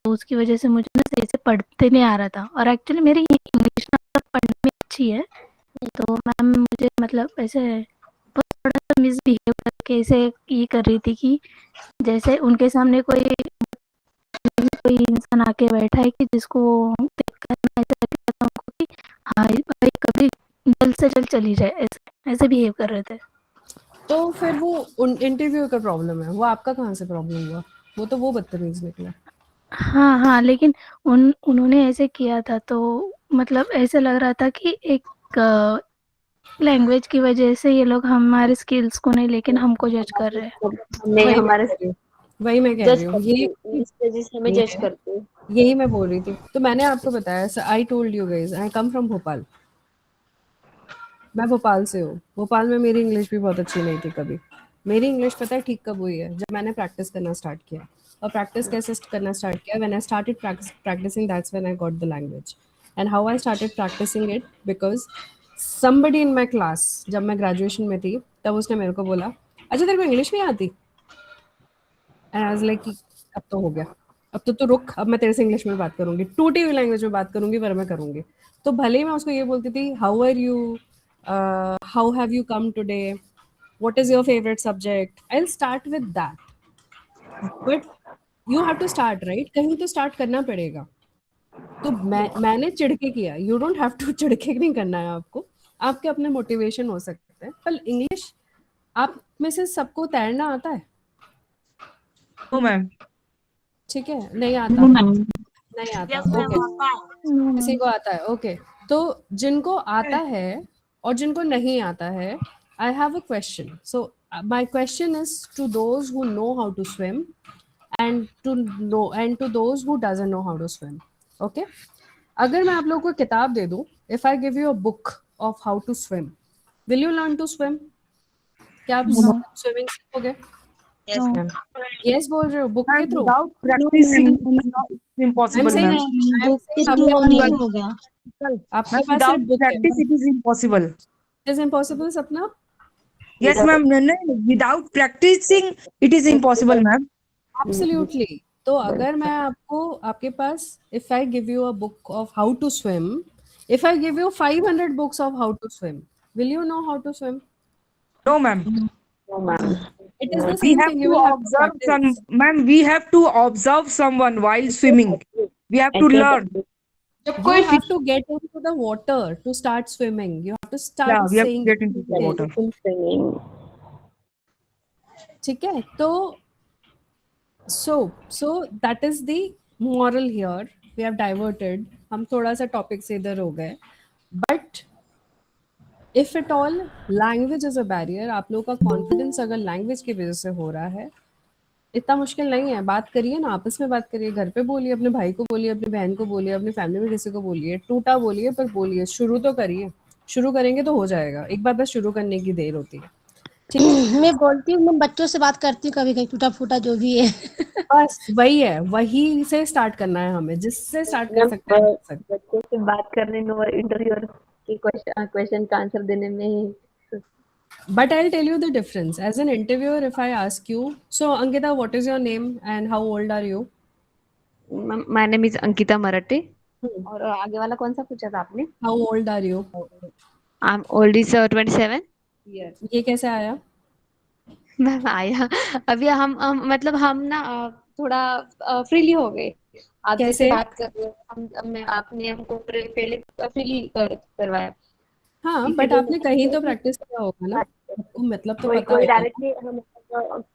[SPEAKER 9] तो उसकी वजह से मुझे ना सही से पढ़ते नहीं आ रहा था, और एक्चुअली मेरी इंग्लिश ना पढ़ने में अच्छी है, तो मैम मुझे मतलब ऐसे बहुत थोड़ा सा मिसबिहेव करके ऐसे ये कर रही थी कि जैसे उनके सामने कोई इंसान आके बैठा है कि जिसको देखकर ऐसा लगता था उनको कि हाँ भाई कभी जल्द से जल्द चली जाए, ऐसे बिहेव कर रहे थे.
[SPEAKER 1] तो फिर वो इंटरव्यू का प्रॉब्लम है, वो आपका कहाँ से प्रॉब्लम हुआ? वो तो वो बदतमीज निकला.
[SPEAKER 9] हाँ, लेकिन उन्होंने ऐसे किया था, तो मतलब ऐसे लग रहा था कि एक लैंग्वेज की वजह से ये लोग हमारे स्किल्स को नहीं लेकिन हमको जज कर रहे हैं.
[SPEAKER 1] वही मैं कह रही हूँ,
[SPEAKER 2] इस वजह से हमें जज करते हैं.
[SPEAKER 1] यही मैं बोल रही थी. तो मैंने आपको बताया, I told you guys, I come from Bhopal. मैं भोपाल से हूँ. भोपाल में मेरी इंग्लिश भी बहुत अच्छी नहीं थी कभी. मेरी इंग्लिश पता है ठीक कब हुई है? जब मैंने प्रैक्टिस करना स्टार्ट किया. और प्रैक्टिस कैसे करना स्टार्ट किया? When I started practicing, that's when I got the language. And how I started practicing it, because somebody in my class, जब मैं ग्रेजुएशन में थी तब उसने मेरे को बोला, अच्छा तेरे को इंग्लिश नहीं आती? एंड आई वाज लाइक, अब तो हो गया, अब तो तू रुक, अब मैं तेरे से इंग्लिश में बात करूंगी, टूटी हुई लैंग्वेज में बात करूंगी, पर मैं करूंगी। तो भले ही मैं उसको ये बोलती थी, how are you, how have you come today, what is your favourite subject, I will start with that. But you have to start, right? कहीं तो स्टार्ट करना पड़ेगा। तो मैंने चिढ़के किया, यू डोंट हैव टू चिढ़के नहीं करना है आपको, आपके अपने मोटिवेशन हो सकते हैं। पर इंग्लिश आप में से सबको तैरना आता है?
[SPEAKER 3] No ma'am.
[SPEAKER 1] ठीक है, नहीं आता, नहीं आता, ओके, किसी को आता है, ओके। तो जिनको आता है और जिनको नहीं आता है, I have a question. So my question is to those who know how to swim and to those who doesn't know how to swim. Okay, अगर मैं आप लोगों को किताब दे दूं, if I give you a book of how to swim, will you learn to swim? क्या आप swimming सीखोगे?
[SPEAKER 3] Yes, ma'am.
[SPEAKER 1] Yes बोल रहे हो, बुक के through?
[SPEAKER 3] Without practicing, it's impossible, ma'am.
[SPEAKER 4] हो गया।
[SPEAKER 1] आपके पास
[SPEAKER 3] Without
[SPEAKER 1] सिर्फ बुक है,
[SPEAKER 3] practice, it is impossible.
[SPEAKER 1] it is impossible सपना?
[SPEAKER 3] Yes, ma'am. No, without practicing, it is impossible, ma'am.
[SPEAKER 1] Absolutely. तो अगर मैं आपको, आपके पास, if I give you a book of how to swim, if I give you 500 books of how to swim, will you know how to swim?
[SPEAKER 3] No, ma'am.
[SPEAKER 1] It is the
[SPEAKER 3] We
[SPEAKER 1] same
[SPEAKER 3] have
[SPEAKER 1] thing. You
[SPEAKER 3] to
[SPEAKER 1] will have to
[SPEAKER 3] observe
[SPEAKER 1] practice.
[SPEAKER 3] ma'am, we have to observe someone while swimming. We have to learn.
[SPEAKER 1] You have to get into the water to start swimming. You have to start
[SPEAKER 3] Yeah, we have to
[SPEAKER 1] saying,
[SPEAKER 3] get into the water.
[SPEAKER 1] ठीक है? तो so that is the moral here. We have diverted. हम थोड़ा सा topic से इधर हो गए. But if at all language is a barrier, आप लोगों का कॉन्फिडेंस अगर लैंग्वेज की वजह से हो रहा है, इतना मुश्किल नहीं है। बात करिए ना, आपस में बात करिए, घर पे बोलिए, अपने भाई को बोलिए, अपनी बहन को बोलिए, अपनी फैमिली में किसी को बोलिए, टूटा बोलिए पर बोलिए, शुरू तो करिए। शुरू करेंगे तो हो जाएगा, एक बार बस शुरू करने की देर होती है। ठीक है,
[SPEAKER 4] मैं बोलती हूँ, मैं बच्चों से बात करती हूँ कभी कभी, टूटा फूटा जो भी है।
[SPEAKER 1] बस वही है, वही से स्टार्ट करना है हमें, जिससे स्टार्ट कर सकते हैं कर सकते हैं।
[SPEAKER 8] बच्चों से बात करने में और इंटरव्यू के क्वेश्चन का आंसर देने में।
[SPEAKER 1] But I'll tell you the difference. As an interviewer, if I ask you, so Ankita, what is your name and how old are you?
[SPEAKER 8] My name is Ankita मराठे। और आगे वाला कौन सा पूछा था आपने?
[SPEAKER 1] How old are you?
[SPEAKER 8] I'm old is 27 years.
[SPEAKER 1] ये कैसे आया?
[SPEAKER 8] मैम आया अभी हम मतलब हम ना थोड़ा फ्रीली हो गए। आप
[SPEAKER 1] कैसे?
[SPEAKER 8] जैसे बात कर रहे हो, हम आपने हमको पहले फ्रीली करवाया।
[SPEAKER 1] हाँ, बट आपने कहीं तो प्रैक्टिस किया होगा ना, आपको मतलब तो पता
[SPEAKER 8] कोई
[SPEAKER 1] है।
[SPEAKER 8] डायरेक्टली हम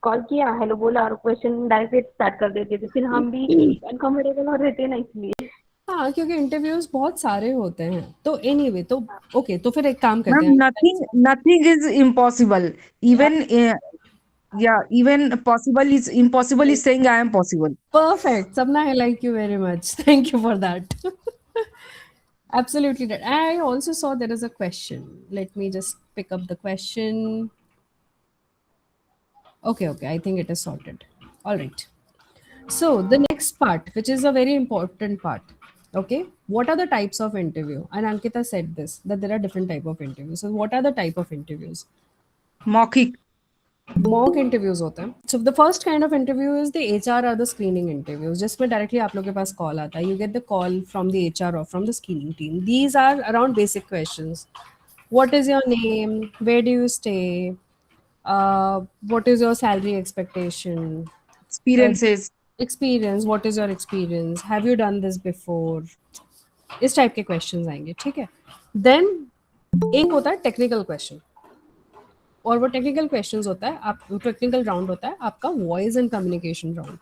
[SPEAKER 8] कॉल किया, हेलो बोला और क्वेश्चन डायरेक्टली स्टार्ट कर देते थे, फिर हम भी अनकंफर्टेबल हो रहे थे ना, इसलिए।
[SPEAKER 1] हाँ, क्योंकि इंटरव्यूज बहुत सारे होते हैं। तो एनीवे, तो ओके, तो फिर एक काम करते
[SPEAKER 3] Ma'am,
[SPEAKER 1] हैं।
[SPEAKER 3] nothing is impossible. Even even possible is impossible is saying I am possible.
[SPEAKER 1] Perfect. Sapna, I like you very much. Thank you for that. Absolutely. Right. I also saw there is a question. Let me just pick up the question. Okay, I think it is sorted. All right. So the next part, which is a very important part. Okay, what are the types of interview? And Ankita said this, that there are different type of interviews. So what are the type of interviews?
[SPEAKER 3] Maukhik.
[SPEAKER 1] Mock interviews होते हैं. So the first kind of interview is the HR or the screening interviews. जिसमें directly आप लोग के पास call आता है. You get the call from the HR or from the screening team. These are around basic questions. What is your name? Where do you stay? What is your salary expectation? Experience. What is your experience? Have you done this before? इस type के questions आएंगे. ठीक है. Then एक होता है technical question, और वो टेक्निकल क्वेश्चंस होता है, आप टेक्निकल राउंड होता है आपका वॉइस एंड कम्युनिकेशन राउंड,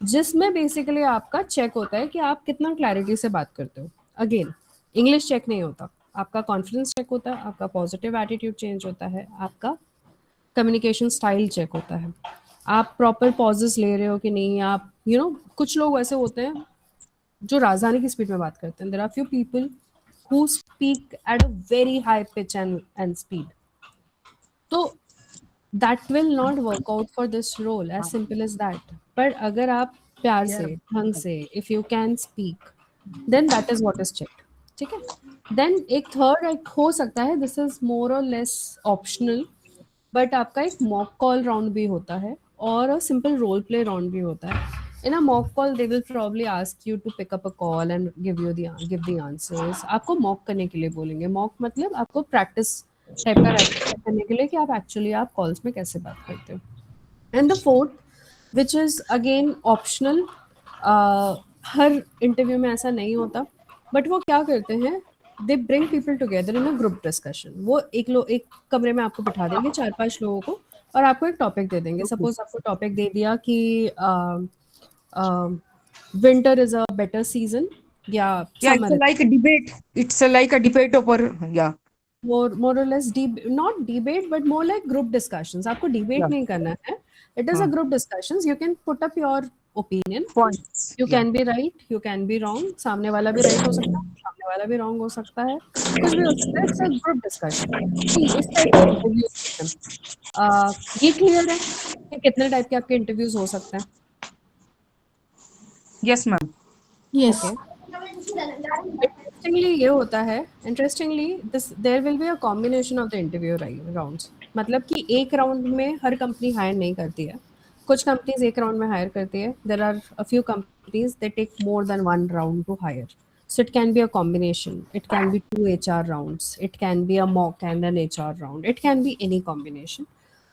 [SPEAKER 1] जिसमें बेसिकली आपका चेक होता है कि आप कितना क्लैरिटी से बात करते हो. अगेन, इंग्लिश चेक नहीं होता, आपका कॉन्फिडेंस चेक होता है, आपका पॉजिटिव एटीट्यूड चेंज होता है, आपका कम्युनिकेशन स्टाइल चेक होता है, आप प्रॉपर पॉजेस ले रहे हो कि नहीं, आप कुछ लोग ऐसे होते हैं जो राजधानी की स्पीड में बात करते हैं. There are few people who speak at a very high pitch and speed. तो that will not work out for this role, as simple as that. पर अगर आप प्यार से, ढंग से, if you can speak, then that is what is checked. ठीक है. देन एक थर्ड एक हो सकता है, दिस इज मोर और लेस ऑप्शनल, बट आपका एक मॉक कॉल राउंड भी होता है और सिंपल रोल प्ले राउंड भी होता है. In a mock call they will probably ask you to pick up a call and give the answers. आपको मॉक करने के लिए बोलेंगे. मॉक मतलब आपको प्रैक्टिस टाइप का करने के लिए कि आप एक्चुअली आप कॉल्स में कैसे बात करते हो. And the fourth which is again optional, her interview में ऐसा नहीं होता, बट वो क्या करते हैं, they bring people together in a group discussion. वो एक कमरे में आपको बिठा देंगे 4-5 लोगों को और आपको एक टॉपिक दे देंगे. सपोज आपको टॉपिक दे दिया कि winter is a better season या
[SPEAKER 3] Yeah, it's
[SPEAKER 1] summer.
[SPEAKER 3] like a debate. It's like a debate over, yeah.
[SPEAKER 1] more or less not debate but more like group discussions. आपको debate
[SPEAKER 3] Yeah.
[SPEAKER 1] नहीं करना है. It is a group discussions. You can put up your opinion.
[SPEAKER 3] Points.
[SPEAKER 1] You can be right, you can be wrong. सामने वाला भी right हो सकता है, सामने वाला भी wrong हो सकता है, कुछ भी हो सकता है. It's a group discussion. इस टाइप के इंटरव्यू ये क्लियर है कि कितने टाइप के आपके इंटरव्यूज हो सकते हैं.
[SPEAKER 3] Yes, ma'am.
[SPEAKER 6] Yes.
[SPEAKER 1] Okay. Interestingly ये होता है, interestingly this there will be a combination of the interview rounds. मतलब कि एक राउंड में हर कंपनी हायर नहीं करती है. कुछ कंपनीज एक राउंड में हायर करती है. There are a few companies they take more than one round to hire. So it can be a combination. It can be 2 HR rounds. It can be a mock and an HR round. It can be any combination.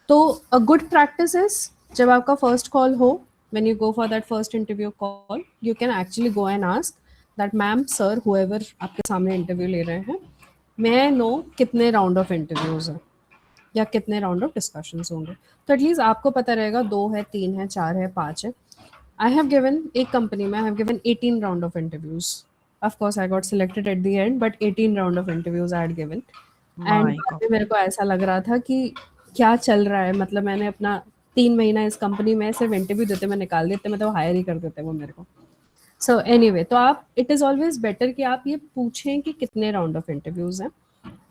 [SPEAKER 1] तो a good practice is जब आपका first call हो, when you go for that first interview call, you can actually go and ask that ma'am, sir, whoever आपके सामने interview ले रहे हैं, may I know कितने round of interviews हैं या कितने round of discussions होंगे. तो at least आपको पता रहेगा 2 है, 3 है, 4 है, 5 है. I have given एक company में I have given 18 round of interviews. Of course, I got selected at the end, but 18 round of interviews I had given. And
[SPEAKER 3] My
[SPEAKER 1] बाद
[SPEAKER 3] God.
[SPEAKER 1] में मेरे को ऐसा लग रहा था कि क्या चल रहा है. मतलब मैंने अपना 3 महीना इस कंपनी में सिर्फ इंटरव्यू देते मैं निकाल देते, मतलब हायर ही कर देते वो मेरे को. सो एनीवे, तो आप इट इज़ ऑलवेज बेटर कि आप ये पूछें कि कितने राउंड ऑफ इंटरव्यूज हैं.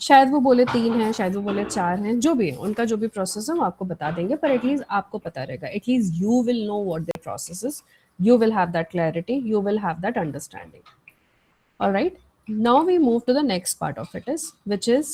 [SPEAKER 1] शायद वो बोले 3 हैं, शायद वो बोले 4 हैं, जो भी है उनका जो भी प्रोसेस है वो आपको बता देंगे, पर एटलीस्ट आपको पता रहेगा. At least you will know what the process is. You will have that clarity, you will have that understanding. All right, now we move to the next part of it, is which is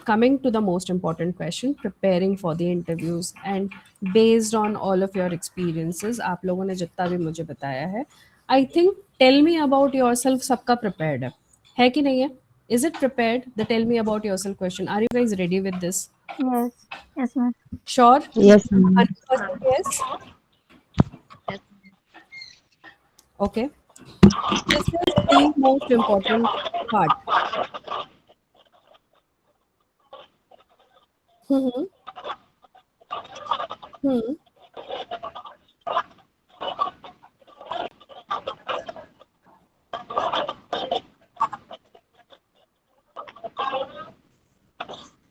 [SPEAKER 1] coming to the most important question, preparing for the interviews. And based on all of your experiences, आप लोगों ने जितना भी मुझे बताया है, I think tell me about yourself सबका prepared है कि नहीं है? Is it prepared? The tell me about yourself question. Are you guys ready with this?
[SPEAKER 9] Yes. Yes, ma'am.
[SPEAKER 1] Sure?
[SPEAKER 8] Yes, ma'am.
[SPEAKER 1] 100% yes? Okay. This is the most important part. Hmm. Hmm.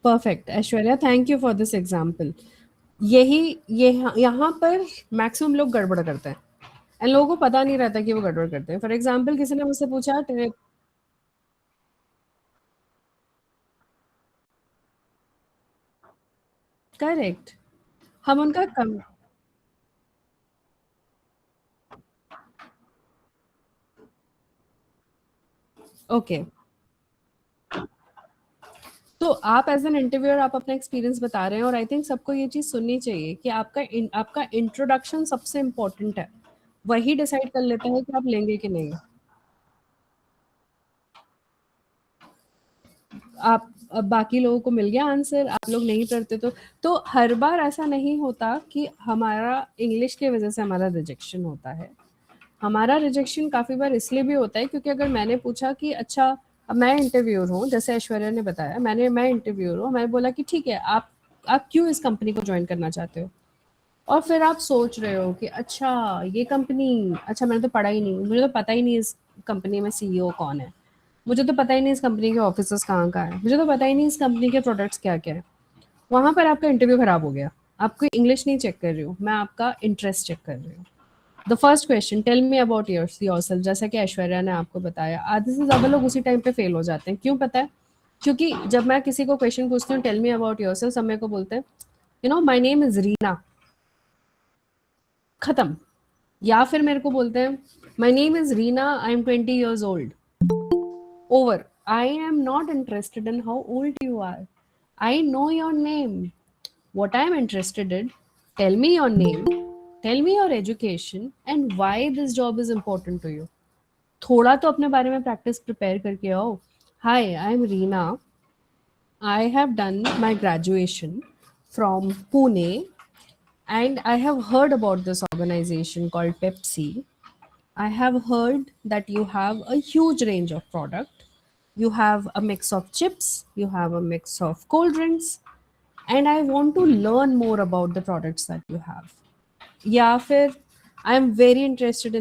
[SPEAKER 1] Perfect, Aishwarya. Thank you for this example. ये यहाँ पर maximum लोग गड़बड़ करते हैं and लोगों को पता नहीं रहता कि वो गड़बड़ करते हैं. फॉर एग्जाम्पल किसी ने मुझसे पूछा करेक्ट, हम उनका कम ओके. तो आप एज एन इंटरव्यूअर आप अपना एक्सपीरियंस बता रहे हैं और आई थिंक सबको ये चीज़ सुननी चाहिए कि आपका इंट्रोडक्शन सबसे इम्पोर्टेंट है. वही डिसाइड कर लेता है कि आप लेंगे कि नहीं. आप अब बाकी लोगों को मिल गया आंसर, आप लोग नहीं करते तो हर बार ऐसा नहीं होता कि हमारा इंग्लिश की वजह से हमारा रिजेक्शन होता है. हमारा रिजेक्शन काफ़ी बार इसलिए भी होता है क्योंकि अगर मैंने पूछा कि अच्छा अब मैं इंटरव्यूअर हूँ, जैसे ऐश्वर्या ने बताया, मैं इंटरव्यूअर हूँ, मैंने बोला कि ठीक है आप क्यों इस कंपनी को ज्वाइन करना चाहते हो, और फिर आप सोच रहे हो कि अच्छा ये कंपनी, अच्छा मैंने तो पढ़ा ही नहीं, मुझे तो पता ही नहीं इस कंपनी में सीईओ कौन है, मुझे तो पता ही नहीं इस कंपनी के ऑफिसर्स कहाँ है, मुझे तो पता ही नहीं इस कंपनी के प्रोडक्ट्स क्या क्या है. वहाँ पर आपका इंटरव्यू खराब हो गया. आपको इंग्लिश नहीं चेक कर रही हूँ मैं, आपका इंटरेस्ट चेक कर रही हूँ. The first question, tell me about yourself. जैसा कि ऐश्वर्या ने आपको बताया, आधे से ज़्यादा लोग उसी टाइम पे फेल हो जाते हैं. क्यों पता है? क्योंकि जब मैं किसी को क्वेश्चन पूछती हूँ टेल मी अबाउट योरसेल्फ, सब मेरे को बोलते हैं you know my name is Reena, खत्म. या फिर मेरे को बोलते हैं my name is Reena, I am 20 years old, over. I am not interested in how old you are. I know your name. What I am interested in, tell me your name, tell me your education and why this job is important to you. थोड़ा तो अपने बारे में practice prepare करके आओ. Hi, I am Reena. I have done my graduation from Pune and I have heard about this organization called Pepsi. I have heard that you have a huge range of product. You have a mix of chips, you have a mix of cold drinks, and I want to learn more about the products that you have. या फिर I'm very interested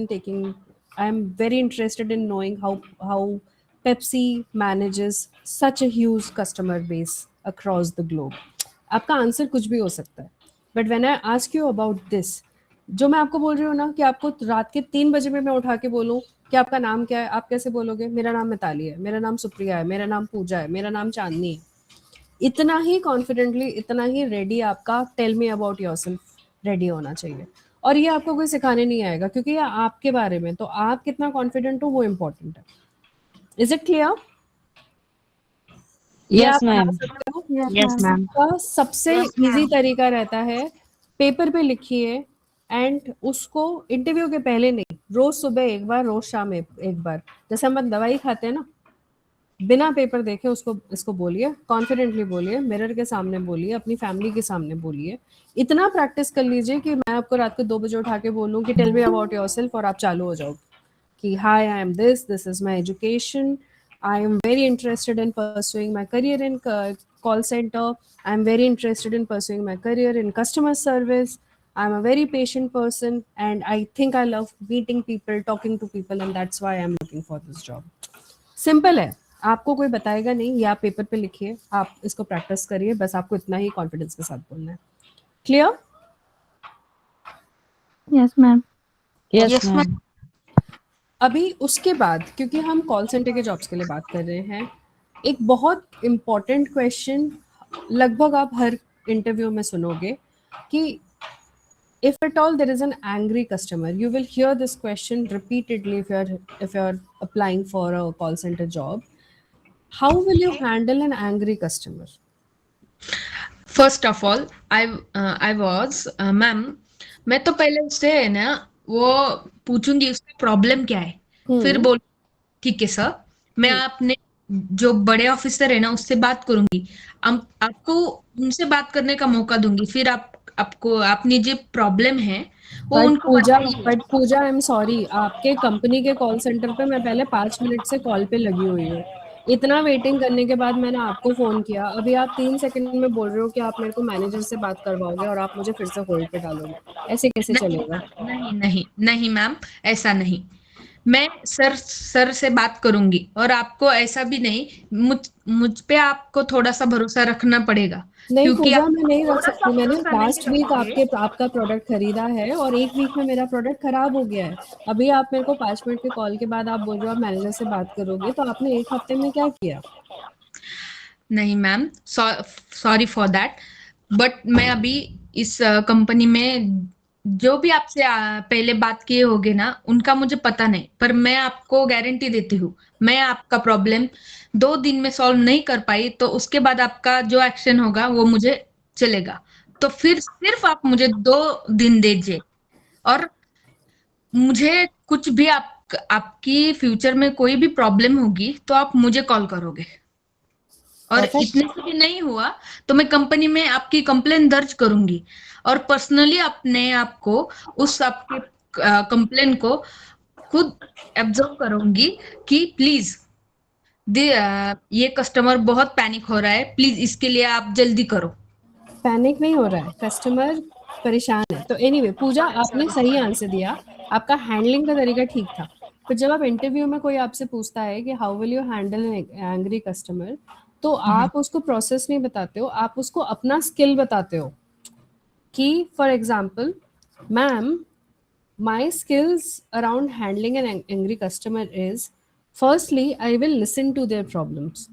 [SPEAKER 1] in knowing how Pepsi manages such a huge customer base across the globe. आपका answer कुछ भी हो सकता है, but when I ask you about this, जो मैं आपको बोल रही हूँ ना कि आपको रात के 3 बजे में मैं उठा के बोलूँ कि आपका नाम क्या है, आप कैसे बोलोगे? मेरा नाम मिताली है, मेरा नाम सुप्रिया है, मेरा नाम पूजा है, मेरा नाम चांदनी है. इतना ही कॉन्फिडेंटली, इतना ही रेडी आपका tell me about yourself ready होना चाहिए. और ये आपको कोई सिखाने नहीं आएगा क्योंकि ये आपके बारे में, तो आप कितना कॉन्फिडेंट हो वो इम्पोर्टेंट है. Is it clear?
[SPEAKER 2] Yes ma'am.
[SPEAKER 6] Yes, ma'am.
[SPEAKER 1] का सबसे इजी तरीका रहता है, पेपर पे लिखिए एंड उसको इंटरव्यू के पहले नहीं, रोज सुबह एक बार, रोज शाम एक बार, जैसे हम दवाई खाते हैं ना, बिना पेपर देखे इसको बोलिए, कॉन्फिडेंटली बोलिए, मिरर के सामने बोलिए, अपनी फैमिली के सामने बोलिए. इतना प्रैक्टिस कर लीजिए कि मैं आपको रात को 2 बजे उठा के बोलूँ कि टेल मी अबाउट योरसेल्फ, और आप चालू हो जाओगे कि hi, I am this is my education, I am very interested in pursuing my career in call center. I am very interested in pursuing my career in customer service. I am a very patient person and I think I love meeting people, talking to people, and that's why I am looking for this job. Simple है, आपको कोई बताएगा नहीं, या आप paper पे लिखिए, आप इसको प्रैक्टिस करिए, बस आपको इतना ही कॉन्फिडेंस के साथ बोलना है. Clear?
[SPEAKER 9] Yes ma'am.
[SPEAKER 2] Yes ma'am.
[SPEAKER 1] अभी उसके बाद, क्योंकि हम कॉल सेंटर के जॉब्स के लिए बात कर रहे हैं, एक बहुत इम्पॉर्टेंट क्वेश्चन लगभग आप हर इंटरव्यू में सुनोगे कि if at all there is an angry customer, you will hear this question repeatedly if you're applying for a call center job. How will you handle an angry customer?
[SPEAKER 3] First of all I was ma'am, मैं तो पहले उससे है ना वो पूछूंगी उसका problem क्या है, फिर बोल ठीक है सर, मैं अपने जो बड़े ऑफिसर है ना उससे बात करूंगी, आपको उनसे बात करने का मौका दूंगी, फिर आपको अपनी जो प्रॉब्लम है वो उनको
[SPEAKER 1] पूजा आई एम सॉरी, आपके कंपनी के कॉल सेंटर पे मैं पहले 5 मिनट से कॉल पे लगी हुई हूँ. इतना वेटिंग करने के बाद मैंने आपको फोन किया, अभी आप 3 सेकंड में बोल रहे हो कि आप मेरे को मैनेजर से बात करवाओगे और आप मुझे फिर से होल्ड पे डालोगे. ऐसे कैसे चलेगा?
[SPEAKER 3] नहीं मैम, ऐसा नहीं. मैं सर से बात करूंगी और आपको ऐसा भी नहीं, मुझ पे आपको थोड़ा सा भरोसा रखना पड़ेगा.
[SPEAKER 1] नहीं पूजा, मैं नहीं रख सकती. मैंने लास्ट वीक आपका प्रोडक्ट खरीदा है और 1 वीक में मेरा प्रोडक्ट खराब हो गया है. अभी आप मेरे को 5 मिनट के कॉल के बाद आप बोल रहे हो आप मैनेजर से बात करोगे, तो आपने 1 हफ्ते में क्या किया?
[SPEAKER 3] नहीं ma'am, sorry for that, but मैं अभी इस कंपनी में जो भी आपसे पहले बात किए होगे ना, उनका मुझे पता नहीं, पर मैं आपको गारंटी देती हूँ, मैं आपका प्रॉब्लम 2 दिन में सॉल्व नहीं कर पाई तो उसके बाद आपका जो एक्शन होगा वो मुझे चलेगा. तो फिर सिर्फ आप मुझे 2 दिन दीजिए, और मुझे कुछ भी आपकी फ्यूचर में कोई भी प्रॉब्लम होगी तो आप मुझे कॉल करोगे, और इतने से भी नहीं हुआ तो मैं कंपनी में आपकी कंप्लेन दर्ज करूंगी और पर्सनली अपने आप को उस आपके कंप्लेन को खुद ऑब्जर्व करूंगी कि प्लीज ये कस्टमर बहुत पैनिक हो रहा है, प्लीज इसके लिए आप जल्दी करो.
[SPEAKER 1] पैनिक नहीं हो रहा है, कस्टमर परेशान है. तो एनीवे पूजा, आपने सही आंसर दिया, आपका हैंडलिंग का तरीका ठीक था. पर जब आप इंटरव्यू में कोई आपसे पूछता है कि how will you handle N angry customer, तो आप उसको प्रोसेस नहीं बताते हो, आप उसको अपना स्किल बताते हो कि for example, ma'am, my skills around handling an angry customer is, firstly, I will listen to their problems.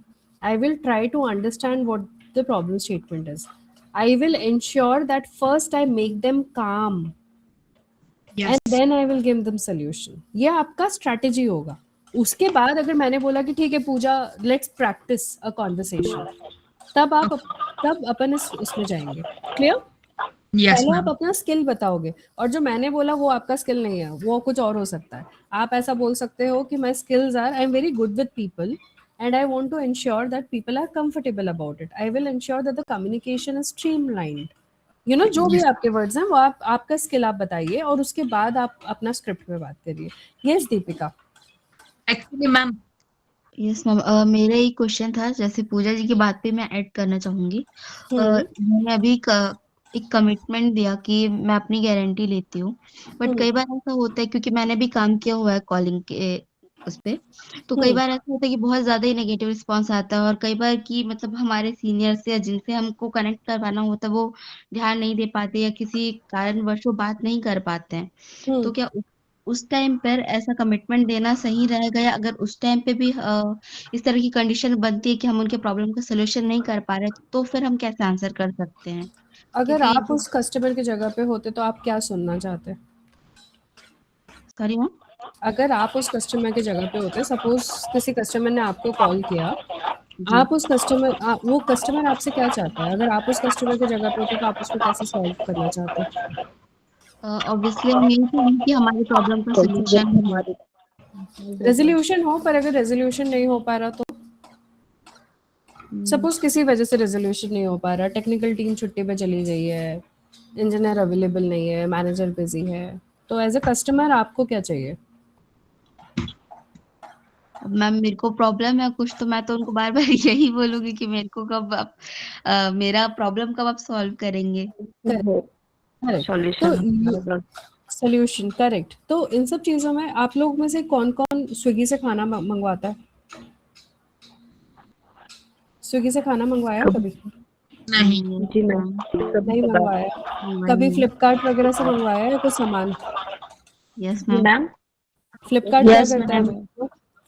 [SPEAKER 1] I will try to understand what the problem statement is. I will ensure that first I make them calm. Yes. And then I will give them solution. ये आपका strategy होगा. उसके बाद अगर मैंने बोला कि ठीक है पूजा, लेट्स प्रैक्टिस अ कॉन्वर्सेशन, तब अपन इसमें जाएंगे। क्लियर?
[SPEAKER 3] यस
[SPEAKER 1] पहले आप
[SPEAKER 3] मैम।
[SPEAKER 1] अपना स्किल बताओगे, और जो मैंने बोला वो आपका स्किल नहीं है, वो कुछ और हो सकता है। आप ऐसा बोल सकते हो कि my skills are, I am very good with people and I want to ensure that people are comfortable about it. I will ensure that the communication is streamlined. You know, जो भी आपके वर्ड्स हैं वो आपका skill आप बताइए, और उसके बाद आप अपना स्क्रिप्ट में बात करिए। Yes Deepika.
[SPEAKER 3] Actually ma'am,
[SPEAKER 2] yes ma'am, मेरा एक क्वेश्चन था, जैसे पूजा जी की बात पे मैं ऐड करना चाहूंगी। मैंने अभी एक कमिटमेंट दिया कि मैं अपनी गारंटी लेती हूँ, बट कई बार ऐसा होता है, क्योंकि मैंने भी काम किया हुआ है कॉलिंग के उस पे, तो कई बार ऐसा होता है कि बहुत ज्यादा ही नेगेटिव रिस्पॉन्स आता है, और कई बार कि मतलब हमारे सीनियर से या जिनसे हमको कनेक्ट करवाना होता है वो ध्यान नहीं दे पाते या किसी कारणवश वो बात नहीं कर पाते हैं। तो क्या उस टाइम पर ऐसा कमिटमेंट देना सही रहेगा, या अगर उस टाइम पे भी इस तरह की कंडीशन बनती है कि हम उनके प्रॉब्लम का सोल्यूशन नहीं कर पा रहे, तो फिर हम कैसे आंसर कर सकते हैं?
[SPEAKER 1] अगर
[SPEAKER 2] क्योंकि
[SPEAKER 1] आप उस कस्टमर की जगह पे होते तो आप क्या सुनना चाहते?
[SPEAKER 2] सॉरी मैम,
[SPEAKER 1] अगर आप उस कस्टमर की जगह पे होते, सपोज किसी कस्टमर ने आपको कॉल किया, आप उस वो कस्टमर आपसे क्या चाहता है? अगर आप उस कस्टमर की जगह पे होते तो आप उसको कैसे सॉल्व करना चाहते?
[SPEAKER 2] ऑब्वियसली हम यही चाहेंगे कि हमारी प्रॉब्लम का सोल्यूशन
[SPEAKER 1] रेजोल्यूशन हो, पर अगर रेजोल्यूशन नहीं हो पा रहा तो सपोज किसी वजह से रेजोल्यूशन नहीं हो पा रहा, टेक्निकल टीम छुट्टी पे चली गई है, इंजीनियर अवेलेबल नहीं है, मैनेजर बिजी है, तो एज अ कस्टमर आपको क्या चाहिए?
[SPEAKER 2] मैम मेरे को प्रॉब्लम है कुछ, तो मैं तो उनको बार बार यही बोलूंगी कि मेरे को कब आप मेरा प्रॉब्लम कब आप सॉल्व करेंगे।
[SPEAKER 1] Solution correct. तो इन सब चीजों में आप लोग में से कौन कौन स्विगी से खाना मंगवाता है? स्विगी से खाना मंगवाया कभी?
[SPEAKER 3] नहीं
[SPEAKER 8] जी मैम,
[SPEAKER 1] नहीं मंगवाया। कभी फ्लिपकार्ट वगैरह से मंगवाया है कुछ सामान?
[SPEAKER 2] यस
[SPEAKER 8] जी मैम,
[SPEAKER 1] फ्लिपकार्ट क्या करता है?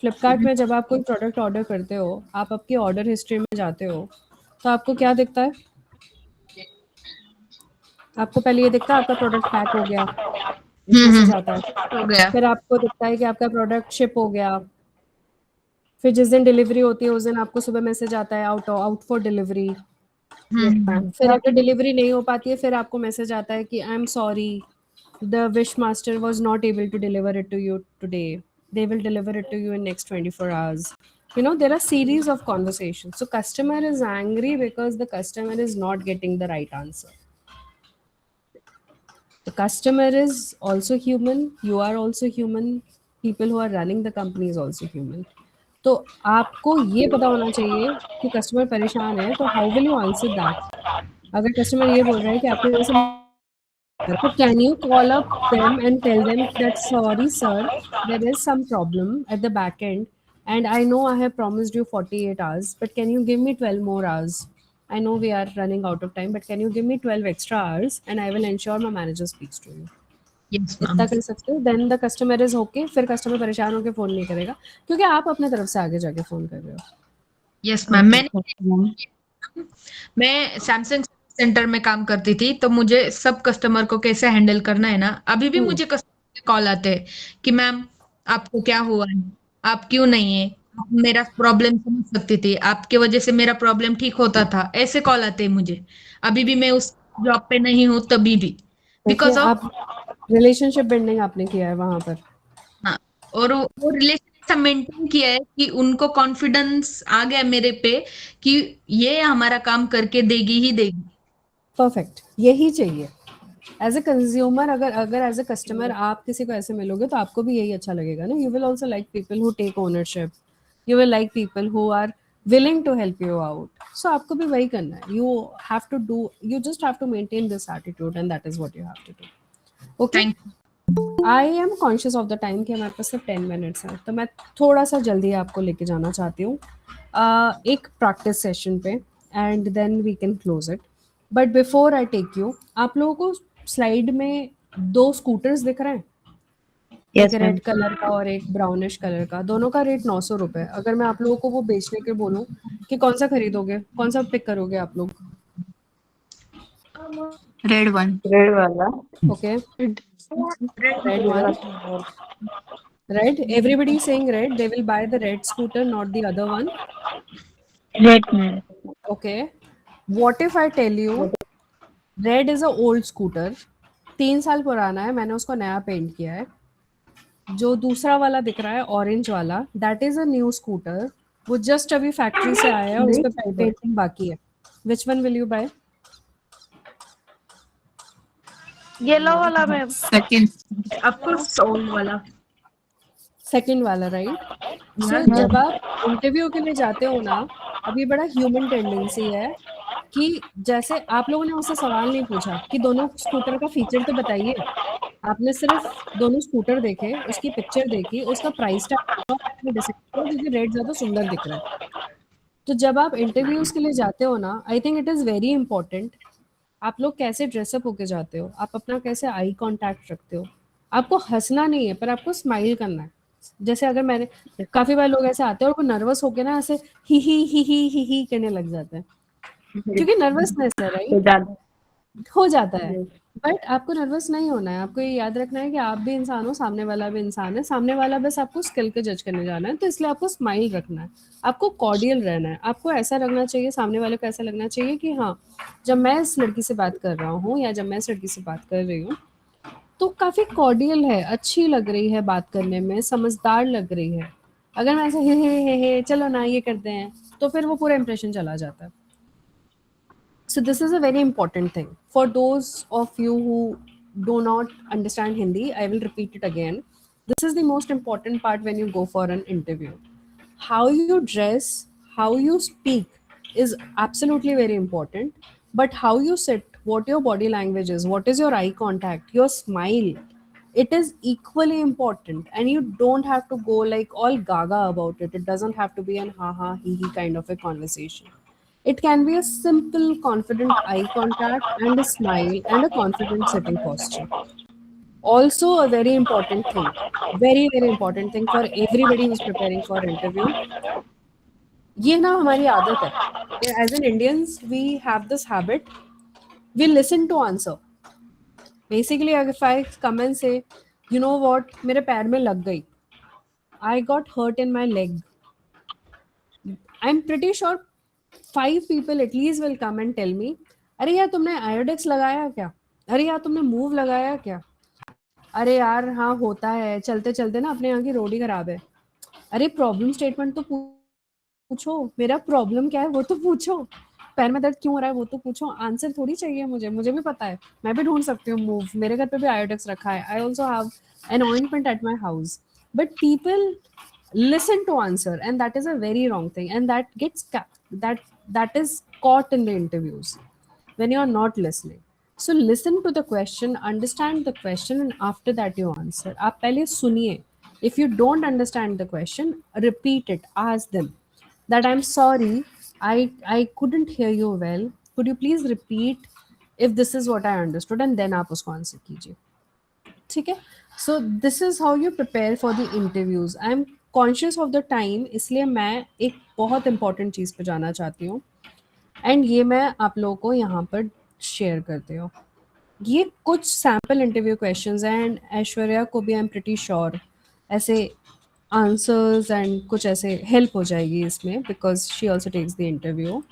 [SPEAKER 1] फ्लिपकार्ट में जब आप कोई प्रोडक्ट ऑर्डर करते हो, आप आपकी ऑर्डर हिस्ट्री में जाते हो, तो आपको क्या दिखता है? आपको पहले ये दिखता है आपका प्रोडक्ट पैक हो गया, मैसेज आता है।
[SPEAKER 3] हो गया।
[SPEAKER 1] फिर आपको दिखता है कि आपका प्रोडक्ट शिप हो गया। फिर जिस दिन डिलीवरी होती है उस दिन आपको सुबह मैसेज आता है आउट फॉर डिलीवरी। फिर अगर डिलीवरी नहीं हो पाती है, फिर आपको मैसेज आता है कि I am sorry, the wish master was not able to deliver it to you today. They will deliver it to you in next 24 hours. You know, there are series of conversations. So customer is angry because the customer is not getting the right answer. The customer is also human. You are also human. People who are running the company is also human. तो आपको ये पता होना चाहिए कि customer परेशान है, तो how will you answer that? अगर कस्टमर ये बोल रहा है कि आपकी वजह से, so can you call up them and tell them that sorry sir, there is some problem at the back end and I know I have promised you 48 hours, but can you give me 12 more hours? I know we are running out of time, but can you give me 12 extra hours and I will ensure my manager speaks to you.
[SPEAKER 3] Yes
[SPEAKER 1] इतना
[SPEAKER 3] ma'am.
[SPEAKER 1] कर सकते हो, then the customer is okay. फिर customer परेशान होकर phone नहीं करेगा, क्योंकि आप अपने तरफ से आगे जाके फोन कर रहे हो।
[SPEAKER 3] यस मैम, मैं सैमसंग सेंटर में काम करती थी, तो मुझे सब कस्टमर को कैसे हैंडल करना है ना, अभी भी मुझे कस्टमर कॉल आते हैं कि मैम आपको क्या हुआ है, आप क्यों नहीं है, आप मेरा प्रॉब्लम समझ सकती थी, आपके वजह से मेरा प्रॉब्लम ठीक होता था, ऐसे कॉल आते हैं मुझे। अभी भी मैं उस जॉब पे नहीं हूँ, तभी भी बिकॉज ऑफ
[SPEAKER 1] आप रिलेशनशिप बिल्डिंग आपने किया है वहां पर।
[SPEAKER 3] हाँ, और वो रिलेशन मेंटेन किया है कि उनको कॉन्फिडेंस आ गया मेरे पे कि ये हमारा काम करके देगी ही देगी।
[SPEAKER 1] परफेक्ट, यही चाहिए एज ए कंज्यूमर। अगर एज ए कस्टमर आप किसी को ऐसे मिलोगे तो आपको भी यही अच्छा लगेगा ना। You will also like people who take ownership, you will like people who are willing to help you out. So आपको भी वही करना है। You just have to maintain this attitude and that is what you have to do. Okay?
[SPEAKER 3] Thank you.
[SPEAKER 1] I am conscious of the time कि हमारे पास सिर्फ 10 minutes है, तो मैं थोड़ा सा जल्दी आपको लेके जाना चाहती हूँ एक प्रैक्टिस सेशन पे, and then we can close it. But before I take you, आप लोगों को स्लाइड में 2 स्कूटर्स दिख रहे हैं, एक रेड कलर का और एक ब्राउनिश कलर का। दोनों का रेट 900 रुपए। अगर मैं आप लोगों को वो बेचने के बोलूं कि कौन सा खरीदोगे, कौन सा पिक करोगे आप लोग?
[SPEAKER 6] Red one.
[SPEAKER 8] रेड वाला।
[SPEAKER 1] Okay, red one. right? Everybody is saying red. They will buy the red scooter, not the other one.
[SPEAKER 2] Right, ma'am.
[SPEAKER 1] Okay. What if I tell you red is a old scooter, 3 साल पुराना है, मैंने उसको नया paint किया है. जो दूसरा वाला दिख रहा है ऑरेंज वाला, that is a new scooter, वो जस्ट अभी फैक्ट्री से आया है और उस पे पेंटिंग बाकी है. Which one will you buy?
[SPEAKER 4] Yellow वाला मैम.
[SPEAKER 6] Second.
[SPEAKER 3] ऑफकोर्स ओल्ड वाला.
[SPEAKER 1] सेकंड वाला, राइट? सो जब आप इंटरव्यू के लिए जाते हो ना, अभी बड़ा ह्यूमन टेंडेंसी है कि जैसे आप लोगों ने उससे सवाल नहीं पूछा कि दोनों स्कूटर का फीचर तो बताइए. आपने सिर्फ दोनों स्कूटर देखे, उसकी पिक्चर देखी, उसका प्राइस टैग आपने डिसाइड किया क्योंकि रेड ज़्यादा सुंदर दिख रहा है. तो जब आप इंटरव्यूज के लिए जाते हो ना, I think it is very important आप लोग कैसे ड्रेसअप होके जाते हो, आप अपना कैसे आई कांटेक्ट रखते हो. आपको हंसना नहीं है, पर आपको स्माइल करना है. जैसे अगर मैंने काफी बार लोग ऐसे आते हैं और वो नर्वस होके ना ऐसे ही करने लग जाते हैं क्योंकि नर्वसनेस है, राइट? हो जाता है. बट आपको नर्वस नहीं होना है. आपको ये याद रखना है कि आप भी इंसान हो, सामने वाला भी इंसान है. सामने वाला बस आपको स्किल के जज करने जाना है, तो इसलिए आपको स्माइल रखना है, आपको कॉर्डियल रहना है. आपको ऐसा लगना चाहिए, सामने वाले को ऐसा लगना चाहिए कि हाँ, जब मैं इस लड़की से बात कर रहा हूँ या जब मैं इस लड़की से बात कर रही हूँ तो काफी कॉर्डियल है, अच्छी लग रही है बात करने में, समझदार लग रही है. अगर मैं ऐसे हे चलो ना ये करते हैं, तो फिर वो पूरा इंप्रेशन चला जाता है. So this is a very important thing. For those of you who do not understand Hindi, I will repeat it again. This is the most important part when you go for an interview. How you dress, how you speak is absolutely very important. But how you sit, what your body language is, what is your eye contact, your smile, it is equally important. And you don't have to go like all gaga about it. It doesn't have to be an ha ha he kind of a conversation. It can be a simple, confident eye contact and a smile and a confident sitting posture. Also, a very important thing, very important thing for everybody who's preparing for interview. ये ना हमारी आदत है. As an Indians, we have this habit. We listen to answer. Basically, if I come and say, you know what, मेरे पैर में लग गई. I got hurt in my leg. I'm pretty sure 5 people at least will come and tell me, अरे यार तुमने आयोडेक्स लगाया क्या? अरे यार तुमने मूव लगाया क्या? अरे यार हाँ होता है, चलते चलते ना अपने यहाँ की रोड ही खराब है. अरे प्रॉब्लम स्टेटमेंट तो पूछो, मेरा प्रॉब्लम क्या है वो तो पूछो, पैर में दर्द क्यों हो रहा है वो तो पूछो. आंसर थोड़ी चाहिए मुझे भी पता है, मैं भी ढूंढ सकती हूँ मूव. मेरे घर पे भी आयोडेक्स रखा है. I also have an ointment at my house. But people listen to answer, and that is a very wrong thing, and that gets that is caught in the interviews when you are not listening. So listen to the question, understand the question, and after that you answer. आप पहले सुनिए. If you don't understand the question, repeat it. Ask them that I'm sorry, I couldn't hear you well. Could you please repeat if this is what I understood, and then आप उसको answer कीजिए. ठीक है. So this is how you prepare for the interviews. I am conscious of the time, इसलिए मैं एक बहुत important चीज़ पे जाना चाहती हूँ, एंड ये मैं आप लोगों को यहाँ पर शेयर करती हूँ. ये कुछ सैम्पल इंटरव्यू क्वेश्चंस हैं, एंड ऐश्वर्या को भी आई एम प्रिटी श्योर ऐसे आंसर्स एंड कुछ ऐसे हेल्प हो जाएगी इसमें, because she also takes the interview.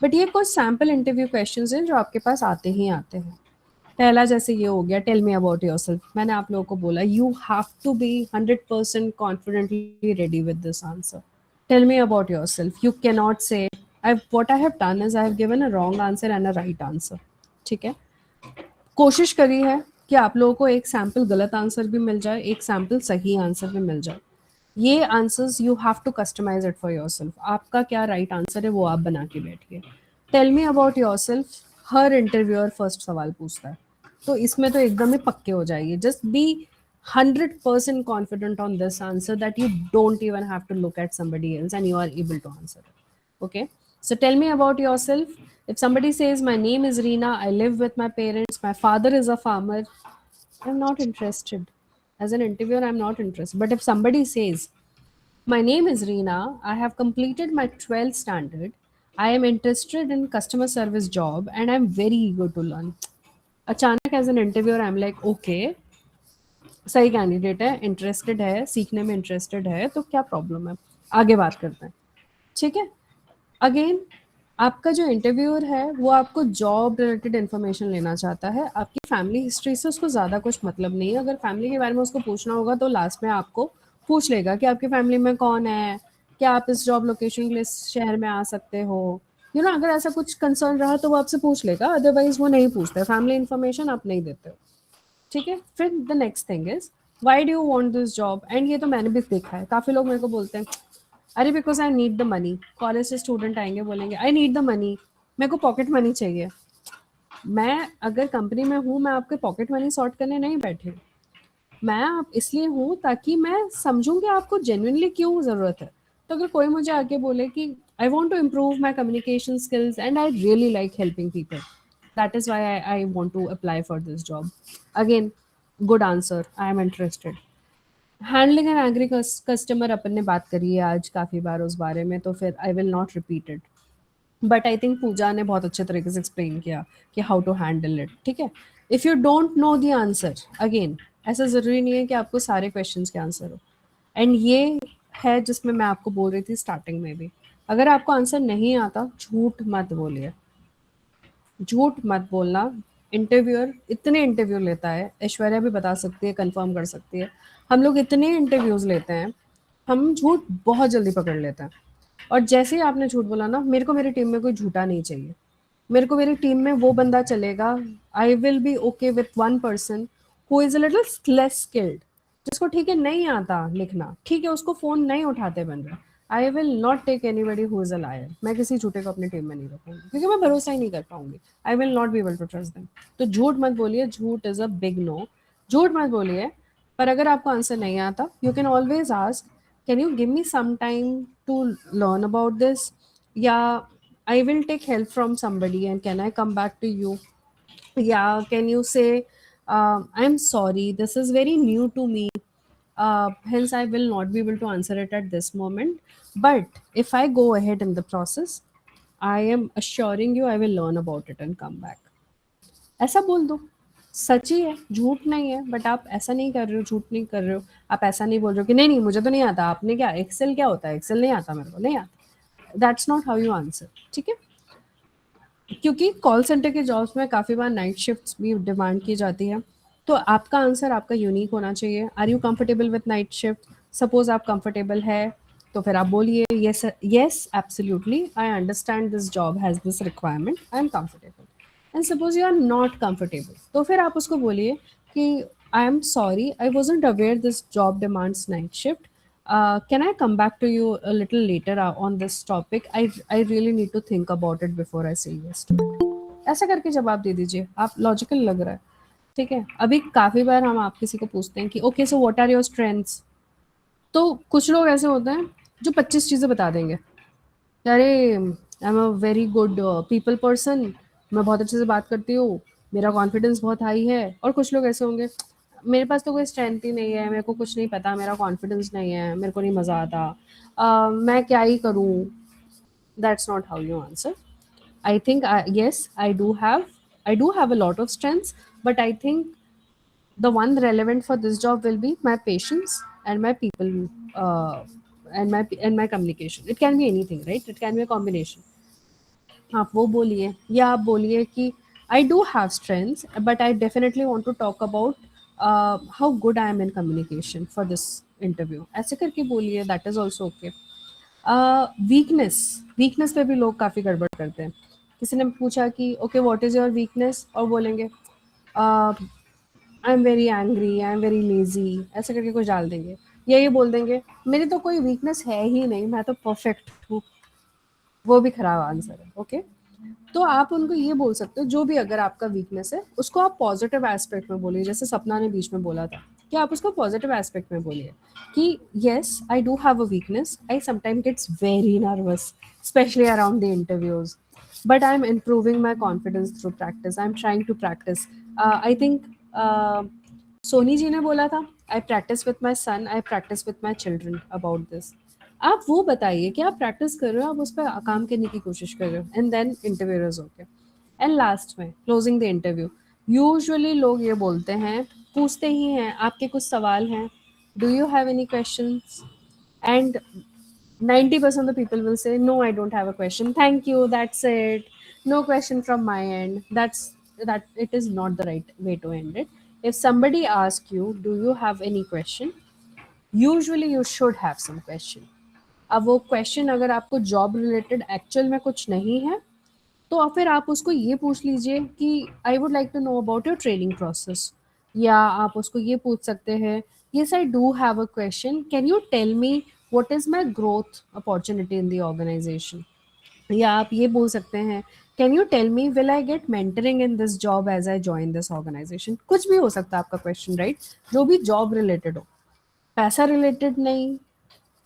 [SPEAKER 1] But ये कुछ सैम्पल इंटरव्यू क्वेश्चंस हैं जो आपके पास आते ही आते हैं. पहला जैसे ये हो गया, टेल मी अबाउट योरसेल्फ. मैंने आप लोगों को बोला you have to be 100% confidently ready with this answer. Tell me about yourself. You can not say what I have done is I have given a wrong answer and a right answer. ठीक है. कोशिश करी है कि आप लोगों को एक सैम्पल गलत आंसर भी मिल जाए, एक सैम्पल सही आंसर भी मिल जाए. ये answers you have to customize it for yourself. आपका क्या राइट आंसर है वो आप बना के बैठिए. टेल मी अबाउट योरसेल्फ हर इंटरव्यूअर फर्स्ट सवाल पूछता है, तो इसमें तो एकदम ही पक्के हो जाइए. Just be 100% confident on this answer that you don't even have to look at somebody else and you are able to answer it. Okay, so tell me about yourself. If somebody says my name is Reena, I live with my parents, my father is a farmer, I'm not interested. As an interviewer, I'm not interested. But if somebody says my name is Reena, I have completed my 12th standard, I am interested in customer service job and I'm very eager to learn. Achanak as an interviewer, I'm like, okay, सही candidate है, interested है, सीखने में interested है, तो क्या problem है, आगे बात करते हैं, ठीक है। अगेन आपका जो इंटरव्यूअर है वो आपको जॉब रिलेटेड इन्फॉर्मेशन लेना चाहता है, आपकी फैमिली हिस्ट्री से उसको ज़्यादा कुछ मतलब नहीं है। अगर फैमिली के बारे में उसको पूछना होगा तो लास्ट में आपको पूछ लेगा कि आपकी फैमिली में कौन है, क्या आप इस जॉब लोकेशन के लिए इस शहर में आ सकते हो, यू नो, अगर ऐसा कुछ कंसर्न रहा तो वो आपसे पूछ लेगा, अदरवाइज वो नहीं पूछते, फैमिली इन्फॉर्मेशन आप नहीं देते हो, ठीक है। फिर the next thing is why do you want this job, and ये तो मैंने भी देखा है, काफ़ी लोग मेरे को बोलते हैं अरे because I need the money, college से स्टूडेंट आएंगे बोलेंगे आई नीड द मनी, मेरे को पॉकेट मनी चाहिए। मैं अगर कंपनी में हूँ, मैं आपके पॉकेट मनी सॉर्ट करने नहीं बैठी हूँ, मैं आप इसलिए हूँ ताकि मैं समझूँ कि आपको जेन्युइनली क्यों ज़रूरत है। तो अगर कोई मुझे आके बोले कि I want to improve my communication skills and I really like helping people, that is why I want to apply for this job, again good answer, I am interested. Handling an angry customer अपन ने बात करी है आज काफ़ी बार उस बारे में, तो फिर I will not repeat it, but I think Pooja ने बहुत अच्छे तरीके से एक्सप्लेन किया कि हाउ टू हैंडल इट, ठीक है। If you don't know the answer, again ऐसा ज़रूरी नहीं है कि आपको सारे क्वेश्चंस के आंसर हो, एंड ये है जिसमें मैं आपको बोल रही थी स्टार्टिंग में भी, अगर आपको आंसर नहीं आता झूठ मत बोलिए, झूठ मत बोलना। इंटरव्यूअर इतने इंटरव्यू लेता है, ऐश्वर्या भी बता सकती है, कंफर्म कर सकती है, हम लोग इतने इंटरव्यूज लेते हैं, हम झूठ बहुत जल्दी पकड़ लेते हैं। और जैसे ही आपने झूठ बोला ना, मेरे को मेरी टीम में कोई झूठा नहीं चाहिए, मेरे को मेरी टीम में वो बंदा चलेगा, I will be okay with one person who is a little less skilled, जिसको ठीक है नहीं आता लिखना, ठीक है उसको फोन नहीं उठाते बन रहा, I will not take anybody who is a liar, मैं किसी झूठे को अपनी टीम में नहीं रखूंगी क्योंकि मैं भरोसा ही नहीं कर पाऊंगी, I will not be able to trust them. तो झूठ मत बोलिए, झूठ इज अ बिग नो, झूठ मत बोलिए। पर अगर आपको आंसर नहीं आता, you can always ask can you give me some time to learn about this, या I will take help from somebody and can I come back to you? Yeah, can you say, I'm sorry, this is very new to me. Hence, I will not be able to answer it at this moment. But if I go ahead in the process, I am assuring you I will learn about it and come back. ऐसा बोल दो, सच ही है, झूठ नहीं है, but आप ऐसा नहीं कर रहे हो, झूठ नहीं कर रहे हो, आप ऐसा नहीं बोल रहे हो कि नहीं नहीं मुझे तो नहीं आता, आपने क्या एक्सेल क्या होता है, एक्सेल नहीं आता मेरे को, नहीं आता, that's not how you answer, ठीक है। क्योंकि कॉल सेंटर के जॉब्स में काफ़ी बार नाइट शिफ्ट्स भी डिमांड की जाती है, तो आपका आंसर आपका यूनिक होना चाहिए। Are you comfortable with night shift? Suppose आप कंफर्टेबल है तो फिर आप बोलिए yes yes absolutely I understand this job has this requirement, I am comfortable. And suppose you are not comfortable, तो फिर आप उसको बोलिए कि I am sorry, I wasn't aware this job demands night shift, can I come back to you a little later on this topic? I really need to think about it before I say yes to it. ऐसा करके जवाब दे दीजिए, आप logical लग रहा है, ठीक है। अभी काफ़ी बार हम आप किसी को पूछते हैं कि okay so what are your strengths, तो कुछ लोग ऐसे होते हैं जो 25 चीज़ें बता देंगे, अरे I am a very good people person, मैं बहुत अच्छे से बात करती हूँ, मेरा कॉन्फिडेंस बहुत हाई है। और कुछ लोग ऐसे होंगे मेरे पास तो कोई स्ट्रेंथ ही नहीं है, मेरे को कुछ नहीं पता, मेरा कॉन्फिडेंस नहीं है, मेरे को नहीं मज़ा आता, मैं क्या ही करूँ। That's not how you answer. I think yes, I do have a lot of strengths, but I think the one relevant for this job will be my patience and my people, and my communication. It can be anything, right? It can be a combination. आप वो बोलिए, या आप बोलिए कि I do have strengths, but I definitely want to talk about how good I am in communication for this interview. ऐसे करके बोलिए, that is also okay. Weakness पे भी लोग काफ़ी गड़बड़ करते हैं। किसी ने पूछा कि okay what is your weakness, और बोलेंगे आई am very angry, I am very lazy, ऐसे करके कुछ डाल देंगे, या ये बोल देंगे मेरी तो कोई वीकनेस है ही नहीं, मैं तो परफेक्ट हूँ, वो भी खराब आंसर है, ओके। तो आप उनको ये बोल सकते हो, जो भी अगर आपका वीकनेस है उसको आप पॉजिटिव एस्पेक्ट में बोलिए, जैसे सपना ने बीच में बोला था कि आप उसको पॉजिटिव एस्पेक्ट में बोलिए कि yes I do have a weakness, I sometime gets very nervous specially around the interviews, but I am improving my confidence through practice, I am trying to practice. I think Soni ji ने बोला था I practice with my son, I practice with my children about this. आप वो बताइए कि आप practice कर रहे हो, आप उस पर काम करने की कोशिश कर रहे हो, and then interview is okay. And last में क्लोजिंग द इंटरव्यू, यूजुअली लोग ये बोलते हैं पूछते ही हैं, आपके कुछ सवाल हैं, do you have any questions? And 90% of the people will say, no, I don't have a question, thank you, that's it, no question from my end. That it is not the right way to end it. If somebody asks you, do you have any question, usually you should have some question. अब वो question अगर आपको job related actual में कुछ नहीं है, तो फिर आप उसको ये पूछ लीजिए कि I would like to know about your training process, या आप उसको ये पूछ सकते हैं, yes I do have a question, can you tell me what is my growth opportunity in the organization? या आप ये बोल सकते हैं, can you tell me will I get mentoring in this job as I join this organization? कुछ भी हो सकता है आपका क्वेश्चन, राइट? जो भी जॉब रिलेटेड हो, पैसा रिलेटेड नहीं,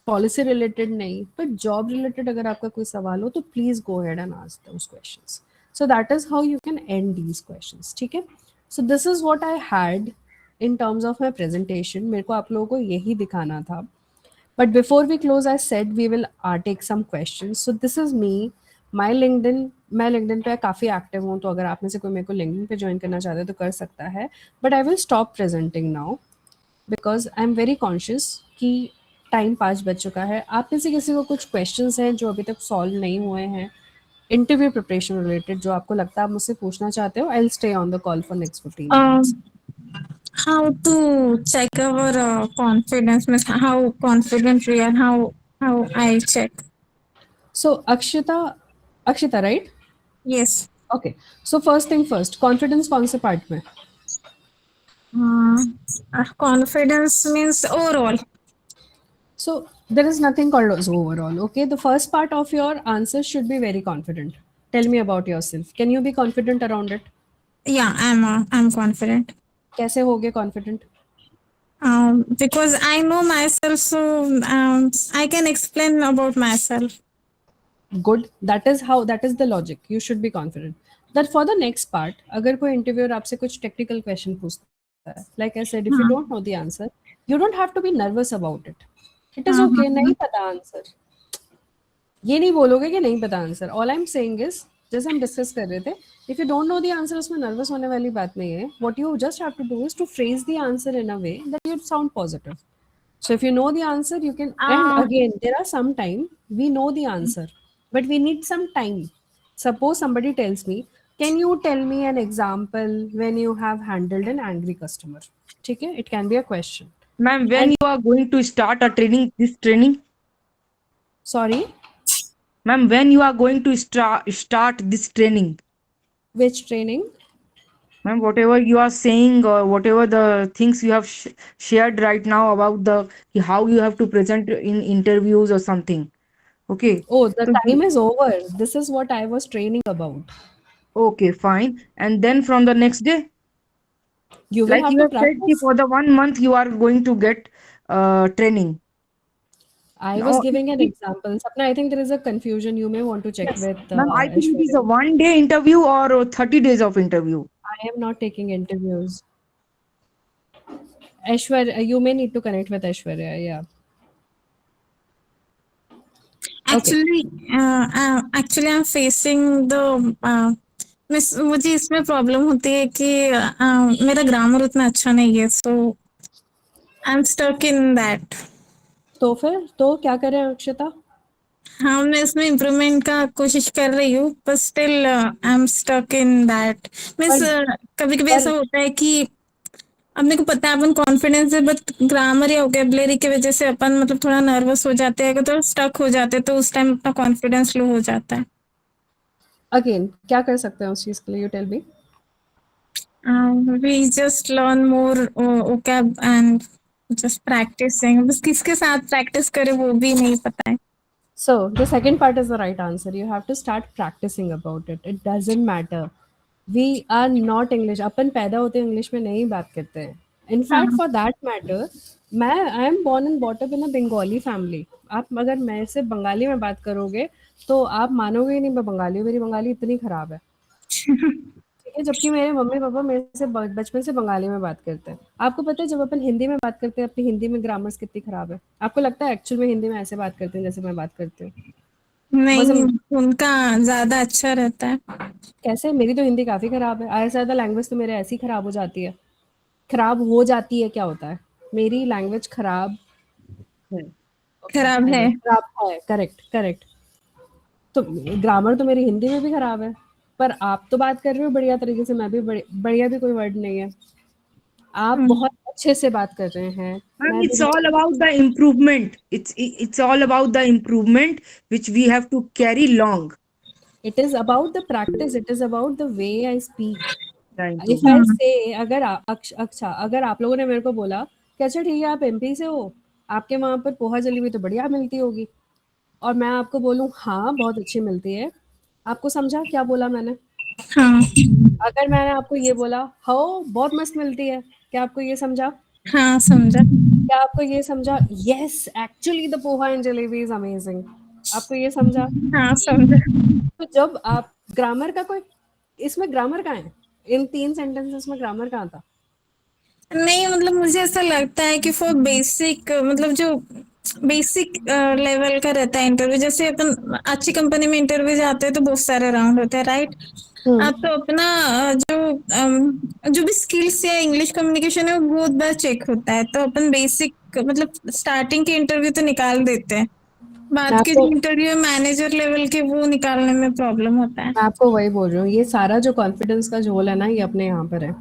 [SPEAKER 1] पॉलिसी रिलेटेड नहीं, पर जॉब रिलेटेड अगर आपका कोई सवाल हो तो please go ahead and ask those questions. So that is how you can and these questions. ठीक है, so this is what I had in terms of my presentation. मेरे को आप लोगों को यही दिखाना था. But before we close I said we will take some questions. So this is me, my LinkedIn. मैं लिंक्डइन पे काफ़ी एक्टिव हूँ, तो अगर आप में से कोई मेरे को लिंक्डइन पे ज्वाइन करना चाहते हैं तो कर सकता है. But I will stop presenting now because I am very conscious कि टाइम 5 बज चुका है. आप में से किसी को कुछ क्वेश्चंस हैं जो अभी तक सॉल्व नहीं हुए हैं इंटरव्यू प्रिपरेशन रिलेटेड, जो आपको लगता है आप मुझसे पूछना चाहते हो, I will stay on the call for next 15 minutes.
[SPEAKER 6] How to check our confidence, means how confident we are, how I check.
[SPEAKER 1] So Akshita, right?
[SPEAKER 6] Yes.
[SPEAKER 1] Okay. So first thing first, confidence कौन से part में?
[SPEAKER 6] Confidence means overall.
[SPEAKER 1] So there is nothing called as overall. Okay, the first part of your answer should be very confident. Tell me about yourself. Can you be confident around it?
[SPEAKER 6] Yeah, I'm confident.
[SPEAKER 1] कैसे होगे confident?
[SPEAKER 6] Because I know myself, so I can explain about myself.
[SPEAKER 1] Good. That is the logic. You should be confident. That for the next part, अगर कोई interviewer आपसे कुछ technical question पूछता है, like I said, if you don't know the answer, you don't have to be nervous about it. It is okay. नहीं पता answer. ये नहीं बोलोगे कि नहीं पता answer. All I'm saying is, जैसे हम डिस्कस कर रहे थे, if you don't know the answer, उसमें नर्वस होने वाली बात नहीं है. What you just have to do is to phrase the answer in a way that you sound positive. So if you know the answer, you can. And again, there are some time we know the answer, but we need some time. Suppose somebody tells me, can you tell me an example when you have handled an angry customer? ठीक है, it can be a question.
[SPEAKER 3] Ma'am, when you are going to start this training?
[SPEAKER 1] Sorry?
[SPEAKER 3] Ma'am, when you are going to start this training?
[SPEAKER 1] Which training?
[SPEAKER 3] Ma'am, whatever you are saying or whatever the things you have shared right now about how you have to present in interviews or something. Okay.
[SPEAKER 1] Oh, the time is over. This is what I was training about.
[SPEAKER 3] Okay, fine. And then from the next day?
[SPEAKER 1] You will
[SPEAKER 3] like
[SPEAKER 1] have
[SPEAKER 3] you
[SPEAKER 1] to
[SPEAKER 3] have said,
[SPEAKER 1] practice.
[SPEAKER 3] for the 1 month you are going to get training.
[SPEAKER 1] I was giving an example. Sapna, I think there is a confusion. You may want to check with
[SPEAKER 3] Ma'am, I think it is a
[SPEAKER 1] Aishwarya.
[SPEAKER 3] 1 day interview or 30 days of interview.
[SPEAKER 1] I am not taking interviews. Aishwarya, you may need to connect with Aishwarya. Yeah.
[SPEAKER 6] Actually I'm facing the मुझे इसमें problem होती है कि मेरा grammar उतना अच्छा नहीं है, so I am stuck in that.
[SPEAKER 1] तो फिर तो क्या करें अक्षता?
[SPEAKER 6] हाँ, मैं इसमें इम्प्रूवमेंट का कोशिश कर रही हूँ, पर still I am stuck in that. Means कभी कभी ऐसा होता है कि अब मेरे को पता है अपन कॉन्फिडेंस है, बट ग्रामर या वोकैबुलरी की वजह से अपन मतलब थोड़ा नर्वस हो जाते हैं, तो स्टक हो जाते हैं, तो उस टाइम अपना कॉन्फिडेंस लो हो जाता है.
[SPEAKER 1] अगेन क्या कर सकते हैं उस चीज के लिए? You tell me.
[SPEAKER 6] We just learn more vocab and just practicing. बस किसके साथ प्रैक्टिस करें वो भी नहीं पता है.
[SPEAKER 1] So the second part is the right answer. You have to start practicing about it. It doesn't matter. We are not English. अपन पैदा होते इंग्लिश में नहीं बात करते हैं. In fact, for that matter, I am born and brought up in a Bengali family. आप अगर मेरे से बंगाली में बात करोगे तो आप मानोगे नहीं मैं बंगाली हूँ. मेरी बंगाली इतनी खराब है. ठीक है, जबकि मेरे मम्मी पापा मेरे से बचपन से बंगाली में बात करते हैं. आपको पता है जब अपन हिंदी में बात करते हैं अपनी हिंदी में ग्रामर्स कितनी खराब है. आपको लगता है एक्चुअल में हिंदी में ऐसे बात करते हैं जैसे मैं बात करती हूँ?
[SPEAKER 6] नहीं, उनका ज्यादा अच्छा रहता है.
[SPEAKER 1] कैसे? मेरी तो हिंदी काफी खराब है. आधे से ज्यादा लैंग्वेज तो मेरे ऐसी खराब हो जाती है. खराब हो जाती है क्या होता है? मेरी लैंग्वेज खराब
[SPEAKER 6] खराब है।
[SPEAKER 1] खराब है, करेक्ट करेक्ट। तो ग्रामर तो मेरी हिंदी में भी खराब है, पर आप तो बात कर रहे हो बढ़िया तरीके से, मैं भी बढ़िया भी कोई वर्ड नहीं है। आप बहुत अच्छे से बात कर रहे हैं।
[SPEAKER 3] Ma'am,
[SPEAKER 1] मैं
[SPEAKER 3] it's
[SPEAKER 1] भी
[SPEAKER 3] all about the improvement. It's all about the improvement which we have to carry long.
[SPEAKER 1] It is about the practice. It is about the way I speak.
[SPEAKER 3] Thank
[SPEAKER 1] If
[SPEAKER 3] you.
[SPEAKER 1] I say, अगर अच्छा अगर आप लोगों ने मेरे को बोला कि अच्छा ठीक है आप एमपी से हो, आपके वहाँ पर पोहा जलेबी तो बढ़िया मिलती होगी, और मैं आपको बोलूँ हाँ बहुत अच्छी मिलती है, आपको समझा क्या बोला मैंने?
[SPEAKER 6] हाँ
[SPEAKER 1] अगर मैंने आपको ये बोला हो बहुत मस्त मिलती है, क्या आपको ये समझा?
[SPEAKER 6] हाँ समझा।
[SPEAKER 1] क्या आपको ये समझा? Yes actually the poha and jalebi is amazing. आपको ये समझा?
[SPEAKER 6] हाँ समझा।
[SPEAKER 1] तो जब आप ग्रामर का कोई, इसमें ग्रामर कहाँ है? इन 3 सेंटेंसेस में ग्रामर कहाँ था?
[SPEAKER 6] नहीं मतलब मुझे ऐसा लगता है कि फॉर बेसिक मतलब जो बेसिक लेवल का रहता है इंटरव्यू, जैसे अपन अच्छी कंपनी में इंटरव्यू जाते हैं तो बहुत सारे राउंड होते हैं राइट। आप तो अपना जो भी स्किल्स या इंग्लिश कम्युनिकेशन है वो बहुत बार चेक होता है, तो अपन बेसिक मतलब स्टार्टिंग के इंटरव्यू तो निकाल देते हैं, बाद के जो इंटरव्यू है मैनेजर लेवल के वो निकालने में प्रॉब्लम होता है।
[SPEAKER 1] मैं आपको वही बोल रही हूँ, ये सारा जो कॉन्फिडेंस का झोल है ना, ये अपने यहाँ पर है।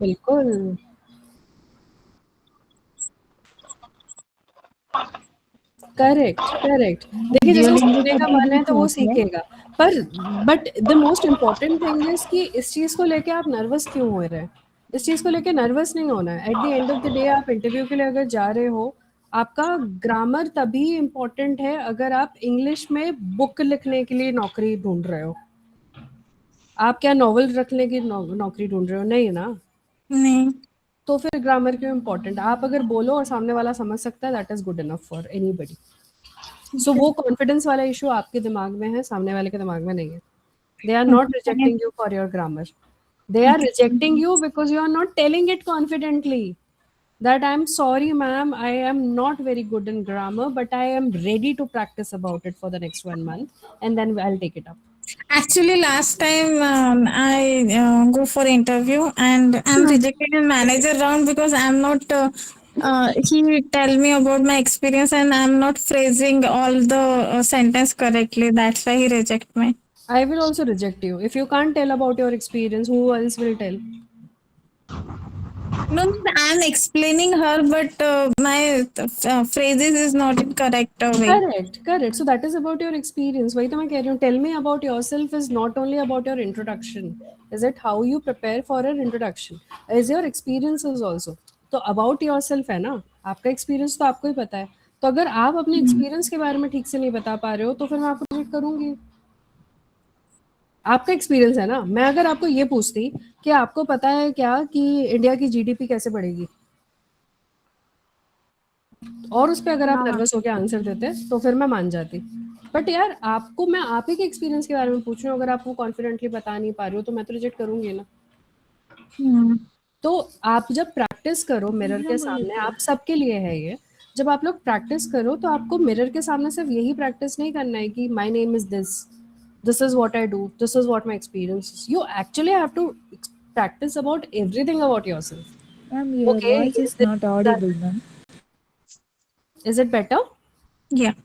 [SPEAKER 1] बिल्कुल करेक्ट करेक्ट। देखिए जिसको सीखने का मन है तो वो सीखेगा, पर but the most important thing is कि इस चीज़ को लेके आप नर्वस क्यों हो रहे हैं? इस चीज़ को लेके नर्वस नहीं होना है। At the end of the day आप इंटरव्यू के लिए अगर जा रहे हो, आपका ग्रामर तभी इम्पोर्टेंट है अगर आप इंग्लिश में बुक लिखने के लिए नौकरी ढूंढ रहे हो। आप क्या नॉवल रखने की नौकरी ढूंढ रहे हो? नहीं ना।
[SPEAKER 6] नहीं
[SPEAKER 1] तो फिर ग्रामर क्यों इम्पोर्टेंट? आप अगर बोलो और सामने वाला समझ सकता है, that is good enough for anybody. So वो कॉन्फिडेंस वाला इशू आपके दिमाग में है, सामने वाले के दिमाग में नहीं है। They are not rejecting you for your grammar, they are rejecting you because you are not telling it confidently that I'm sorry ma'am, I am not very good in grammar, but I am ready to practice about it for the next 1 month and then I'll take it up.
[SPEAKER 6] Actually, last time I go for interview and I'm rejected in manager round because I'm not. He tell me about my experience and I'm not phrasing all the sentence correctly. That's why he reject me.
[SPEAKER 1] I will also reject you. If you can't tell about your experience, who else will tell?
[SPEAKER 6] No, I'm explaining her, but my phrases is not in correct way.
[SPEAKER 1] Correct. So that is about your experience. वही तो मैं कह रही हूँ. Tell me about yourself is not only about your introduction. Is it how you prepare for an introduction? Is your experiences also. तो about yourself है ना. आपका experience तो आपको ही पता है. तो अगर आप अपने experience के बारे में ठीक से नहीं बता पा रहे हो, तो फिर मैं आपको reject करूँगी. आपका एक्सपीरियंस है ना. मैं अगर आपको ये पूछती कि आपको पता है क्या कि इंडिया की जीडीपी कैसे बढ़ेगी, और उस पर अगर आप नर्वस होकर आंसर देते तो फिर मैं मान जाती. बट यार आपको मैं आप ही के एक्सपीरियंस के बारे में पूछ रही हूँ, अगर आप वो कॉन्फिडेंटली बता नहीं पा रहे हो तो मैं तो रिजेक्ट करूंगी ना. तो आप जब प्रैक्टिस करो मिरर के सामने, आप सबके लिए है ये, जब आप लोग प्रैक्टिस करो तो आपको मिरर के सामने सिर्फ यही प्रैक्टिस नहीं करना है कि my name is this, this is what I do, this is what my experience is. You actually have to practice about everything about yourself.
[SPEAKER 10] Ma'am, your voice is not audible, ma'am.
[SPEAKER 1] Is it better?
[SPEAKER 6] Yeah.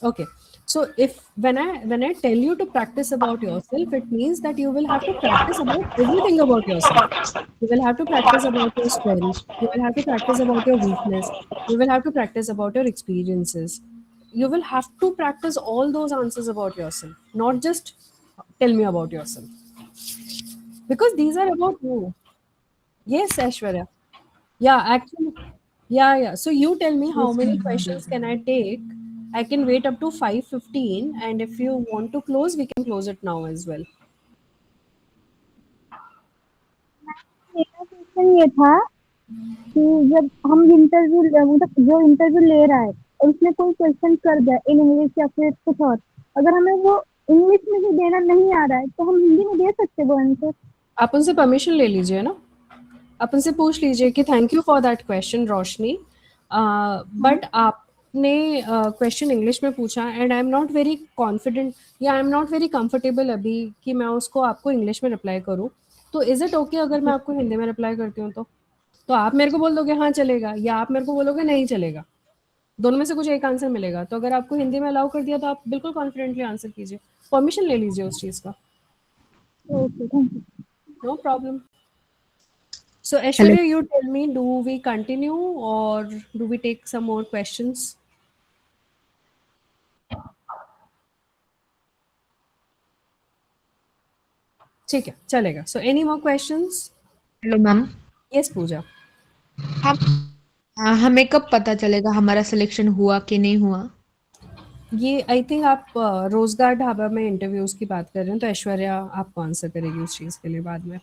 [SPEAKER 1] Okay. So if when I tell you to practice about yourself, it means that you will have to practice about everything about yourself. You will have to practice about your strengths. You will have to practice about your weakness. You will have to practice about your experiences. You will have to practice all those answers about yourself, not just tell me about yourself, because these are about you. Yes, Aishwarya. Yeah, actually, yeah. So you tell me how many questions can I take? I can wait up to 5:15, and if you want to close, we can close it now as well.
[SPEAKER 4] मेरा question ये था कि जब हम interview मतलब जो interview ले रहा है और उसने कोई क्वेश्चन कर दिया इन इंग्लिश या फिर कुछ और, अगर हमें वो इंग्लिश में ही देना नहीं आ रहा है तो हम हिंदी में दे सकते वो आंसर?
[SPEAKER 1] आप उनसे परमिशन ले लीजिए ना, आप उनसे पूछ लीजिए कि thank you for that question Roshni, but आप ने क्वेश्चन इंग्लिश में पूछा and I am not very confident या I am not very comfortable अभी कि मैं उसको आपको इंग्लिश में रिप्लाई करूँ, तो इज़ इट ओके अगर मैं आपको हिंदी में रिप्लाई करती हूँ? तो आप मेरे को बोल दोगे हाँ चलेगा, या आप मेरे को बोलोगे नहीं चलेगा, दोनों में से कुछ एक आंसर मिलेगा। तो अगर आपको हिंदी में अलाउ कर दिया तो आप बिल्कुल कॉन्फिडेंटली आंसर कीजिए, परमिशन ले लीजिए उस चीज़ का।
[SPEAKER 4] Okay, thank you.
[SPEAKER 1] No problem. So Aishwarya, you tell me, do we continue or do we take some more questions? ठीक है, चलेगा. So any more questions?
[SPEAKER 11] Hello ma'am,
[SPEAKER 1] Yes, Pooja.
[SPEAKER 11] हमें कब पता चलेगा हमारा सिलेक्शन हुआ कि नहीं हुआ?
[SPEAKER 1] ये आई थिंक आप रोजगार ढाबा में इंटरव्यूज की बात कर रहे हैं, तो ऐश्वर्या आपको आंसर करेगी उस चीज के लिए बाद में.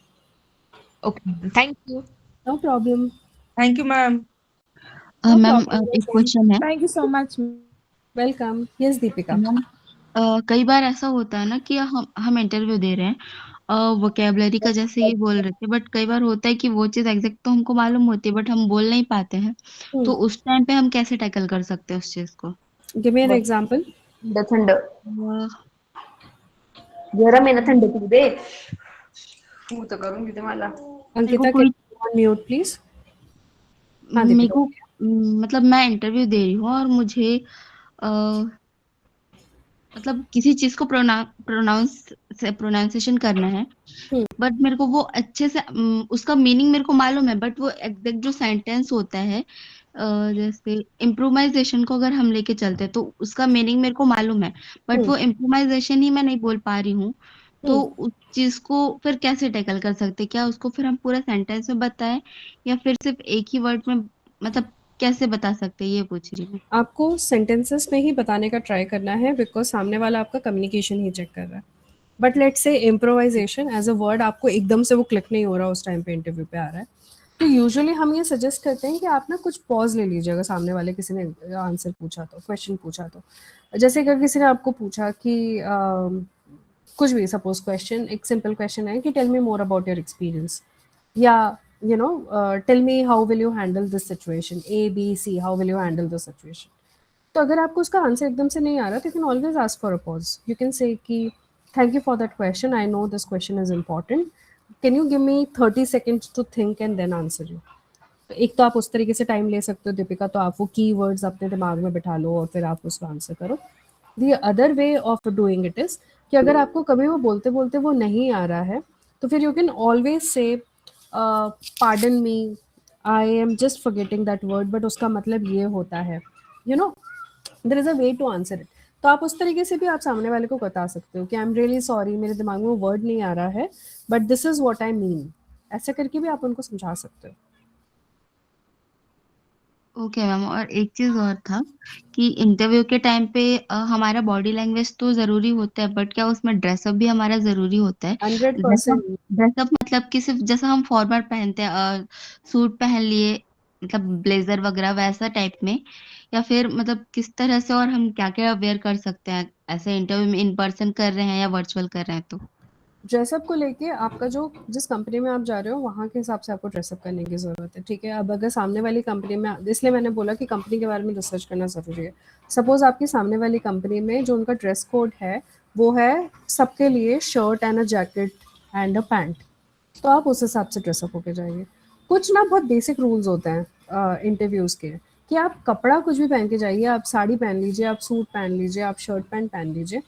[SPEAKER 11] Okay, thank you.
[SPEAKER 1] No problem.
[SPEAKER 3] Thank you ma'am.
[SPEAKER 2] Ma'am एक क्वेश्चन है.
[SPEAKER 10] Thank you so much.
[SPEAKER 1] Welcome. Yes Deepika.
[SPEAKER 2] Ma'am कई बार ऐसा होता है ना कि हम इंटरव्यू दे रहे हैं, वोकेबलरी का जैसे ये बोल रहे थे, बट कई बार होता है कि वो चीज एग्जैक्ट तो हमको मालूम होती है बट हम बोल नहीं पाते हैं. तो उस टाइम पे हम कैसे टैकल कर सकते हैं उस चीज को?
[SPEAKER 1] Give me an example.
[SPEAKER 8] थंड जरा मेरा थंड पी दे. तू तो करूंगी तुम्हाला.
[SPEAKER 1] अंकिता
[SPEAKER 2] कोई
[SPEAKER 1] ऑन म्यूट प्लीज. हाँ
[SPEAKER 2] मेरे
[SPEAKER 1] दीपिका.
[SPEAKER 2] को मतलब मैं इंटरव्यू दे रही हूँ और मुझे मतलब किसी चीज को प्रोनाउंसिएशन करना है, बट मेरे को वो अच्छे से उसका मीनिंग मेरे को मालूम है, बट वो एग्जैक्ट जो सेंटेंस होता है जैसे इम्प्रोवाइजेशन को अगर हम लेके चलते हैं तो उसका मीनिंग मेरे को मालूम है, बट वो इम्प्रोवाइजेशन ही मैं नहीं बोल पा रही हूँ. तो उस चीज को फिर कैसे टैकल कर सकते? क्या उसको फिर हम पूरा सेंटेंस में बताएं या फिर सिर्फ एक ही वर्ड में, मतलब कैसे बता सकते हैं, ये पूछ रही हूँ.
[SPEAKER 1] आपको सेंटेंसेस में ही बताने का ट्राई करना है बिकॉज सामने वाला आपका कम्युनिकेशन ही चेक कर रहा है. But let's say improvisation as a word आपको एकदम से वो क्लिक नहीं हो रहा उस टाइम पे इंटरव्यू पे आ रहा है, तो यूजुअली हम ये सजेस्ट करते हैं कि आप ना कुछ पॉज ले लीजिए अगर सामने वाले किसी ने आंसर पूछा तो, क्वेश्चन पूछा तो. जैसे अगर किसी ने आपको पूछा कि कुछ भी, सपोज क्वेश्चन एक सिंपल क्वेश्चन है कि tell me more about your experience, या you know tell me how will you handle this situation, A B C, how will you handle this situation. तो अगर आपको उसका आंसर एकदम से नहीं आ रहा तो you can always ask for a pause. You can say कि thank you for that question, I know this question is important, can you give me 30 seconds to think and then answer you. तो एक तो आप उस तरीके से time ले सकते हो दीपिका, तो आप वो कीवर्ड्स अपने दिमाग में बिठा लो और फिर आप उसका आंसर करो. The other way of doing it is कि अगर आपको कभी वो बोलते बोलते वो नहीं आ रहा है तो फिर you can always say pardon me, I am just forgetting that word but उसका मतलब ये होता है, you know there is a way to answer it. तो आप उस तरीके से भी आप सामने वाले को बता सकते हो कि आई एम रियली सॉरी, मेरे दिमाग में वो वर्ड नहीं आ रहा है but this is what I mean. ऐसे करके भी आप उनको समझा सकते हो.
[SPEAKER 2] ओके मैम, और एक चीज और था कि इंटरव्यू के टाइम पे हमारा बॉडी लैंग्वेज तो जरूरी होता है, बट क्या उसमें ड्रेसअप भी हमारा जरूरी होता है?
[SPEAKER 1] 100%.
[SPEAKER 2] ड्रेसअप मतलब कि सिर्फ जैसा हम फॉर्मल पहनते हैं, सूट पहन लिए, मतलब ब्लेजर वगैरह वैसा टाइप में, या फिर मतलब किस तरह से, और हम क्या क्या वेयर कर सकते हैं ऐसे इंटरव्यू में, इन पर्सन कर रहे हैं या वर्चुअल कर रहे हैं तो?
[SPEAKER 1] ड्रेसअप को लेके आपका जो जिस कंपनी में आप जा रहे हो वहाँ के हिसाब से आपको ड्रेसअप करने की ज़रूरत है, ठीक है. अब अगर सामने वाली कंपनी में, इसलिए मैंने बोला कि कंपनी के बारे में रिसर्च करना ज़रूरी है. सपोज आपकी सामने वाली कंपनी में जो उनका ड्रेस कोड है वो है सबके लिए shirt and a jacket and a pant, तो आप उस हिसाब से ड्रेसअप होके जाइए. कुछ ना बहुत बेसिक रूल्स होते हैं इंटरव्यूज़ के कि आप कपड़ा कुछ भी पहन के जाइए, आप साड़ी पहन लीजिए, आप सूट पहन लीजिए, आप शर्ट पैंट पहन लीजिए.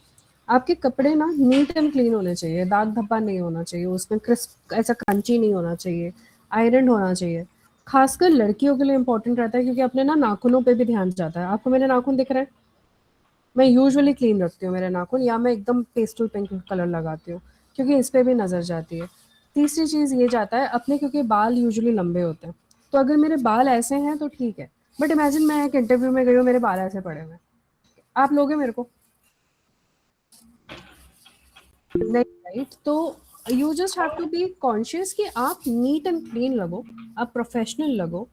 [SPEAKER 1] आपके कपड़े ना नीट एंड क्लीन होने चाहिए, दाग धब्बा नहीं होना चाहिए, उसमें क्रिस्प ऐसा क्रंची नहीं होना चाहिए, आयरन होना चाहिए. खासकर लड़कियों के लिए इंपॉर्टेंट रहता है क्योंकि अपने ना नाखूनों पे भी ध्यान जाता है. आपको मेरे नाखून दिख रहे हैं? मैं यूजुअली क्लीन रखती हूँ मेरे नाखून, या मैं एकदम पेस्टल पिंक कलर लगाती हूँ क्योंकि इस पर भी नज़र जाती है. तीसरी चीज़ ये जाता है अपने, क्योंकि बाल यूजुअली लंबे होते हैं, तो अगर मेरे बाल ऐसे हैं तो ठीक है, बट इमेजिन मैं एक इंटरव्यू में गई हूँ, मेरे बाल ऐसे पड़े हुए हैं, आप लोगे मेरे को? नहीं, राइट. तो you just have to be conscious कि आप नीट एंड क्लीन लगो, आप प्रोफेशनल लगो.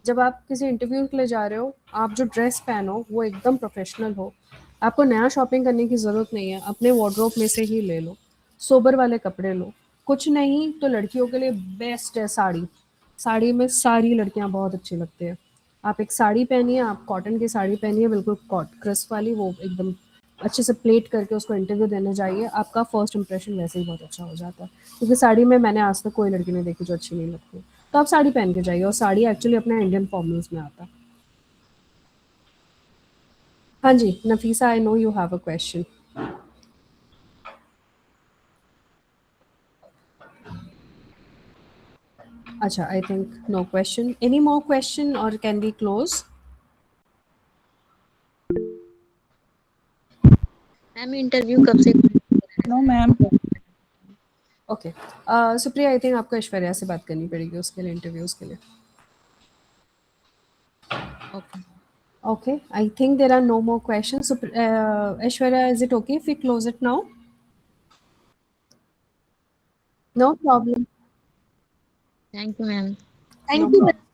[SPEAKER 1] जब आप किसी इंटरव्यू के लिए जा रहे हो, आप जो ड्रेस पहनो वो एकदम प्रोफेशनल हो. आपको नया शॉपिंग करने की ज़रूरत नहीं है, अपने वार्डरोब में से ही ले लो, सोबर वाले कपड़े लो. कुछ नहीं तो लड़कियों के लिए बेस्ट है साड़ी. साड़ी में सारी लड़कियां बहुत अच्छी लगती है. आप एक साड़ी पहनिए, आप कॉटन की साड़ी पहनिए, बिल्कुल क्रिस्प वाली, वो एकदम अच्छे से प्लेट करके उसको इंटरव्यू देने जाइए। आपका फर्स्ट इंप्रेशन वैसे ही बहुत अच्छा हो जाता है, क्योंकि साड़ी में मैंने आज तक कोई लड़की नहीं देखी जो अच्छी नहीं लगती। तो आप साड़ी पहन के जाइए, और साड़ी एक्चुअली अपने इंडियन फॉर्मल्स में आता है। हाँ जी, Nafisa, I know you have a question. अच्छा, I think no question. Any more question or can we close?
[SPEAKER 2] Ma'am interview कब से?
[SPEAKER 10] No ma'am.
[SPEAKER 1] Okay. Supriya, I think आपको ऐश्वर्या से बात करनी पड़ेगी उसके लिए, इंटरव्यूज के लिए।
[SPEAKER 2] Okay.
[SPEAKER 1] Okay. I think there are no more questions. So, Aishwarya, is it okay if we close it now? No problem.
[SPEAKER 2] Thank you ma'am.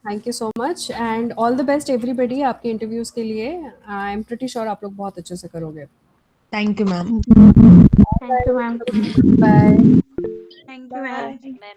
[SPEAKER 1] Thank you so much and all the best everybody आपके interviews के लिए। I am pretty sure आप लोग बहुत अच्छे से करोगे।
[SPEAKER 11] Thank you, ma'am.
[SPEAKER 8] Thank you ma'am.
[SPEAKER 1] Bye.
[SPEAKER 5] Thank you ma'am.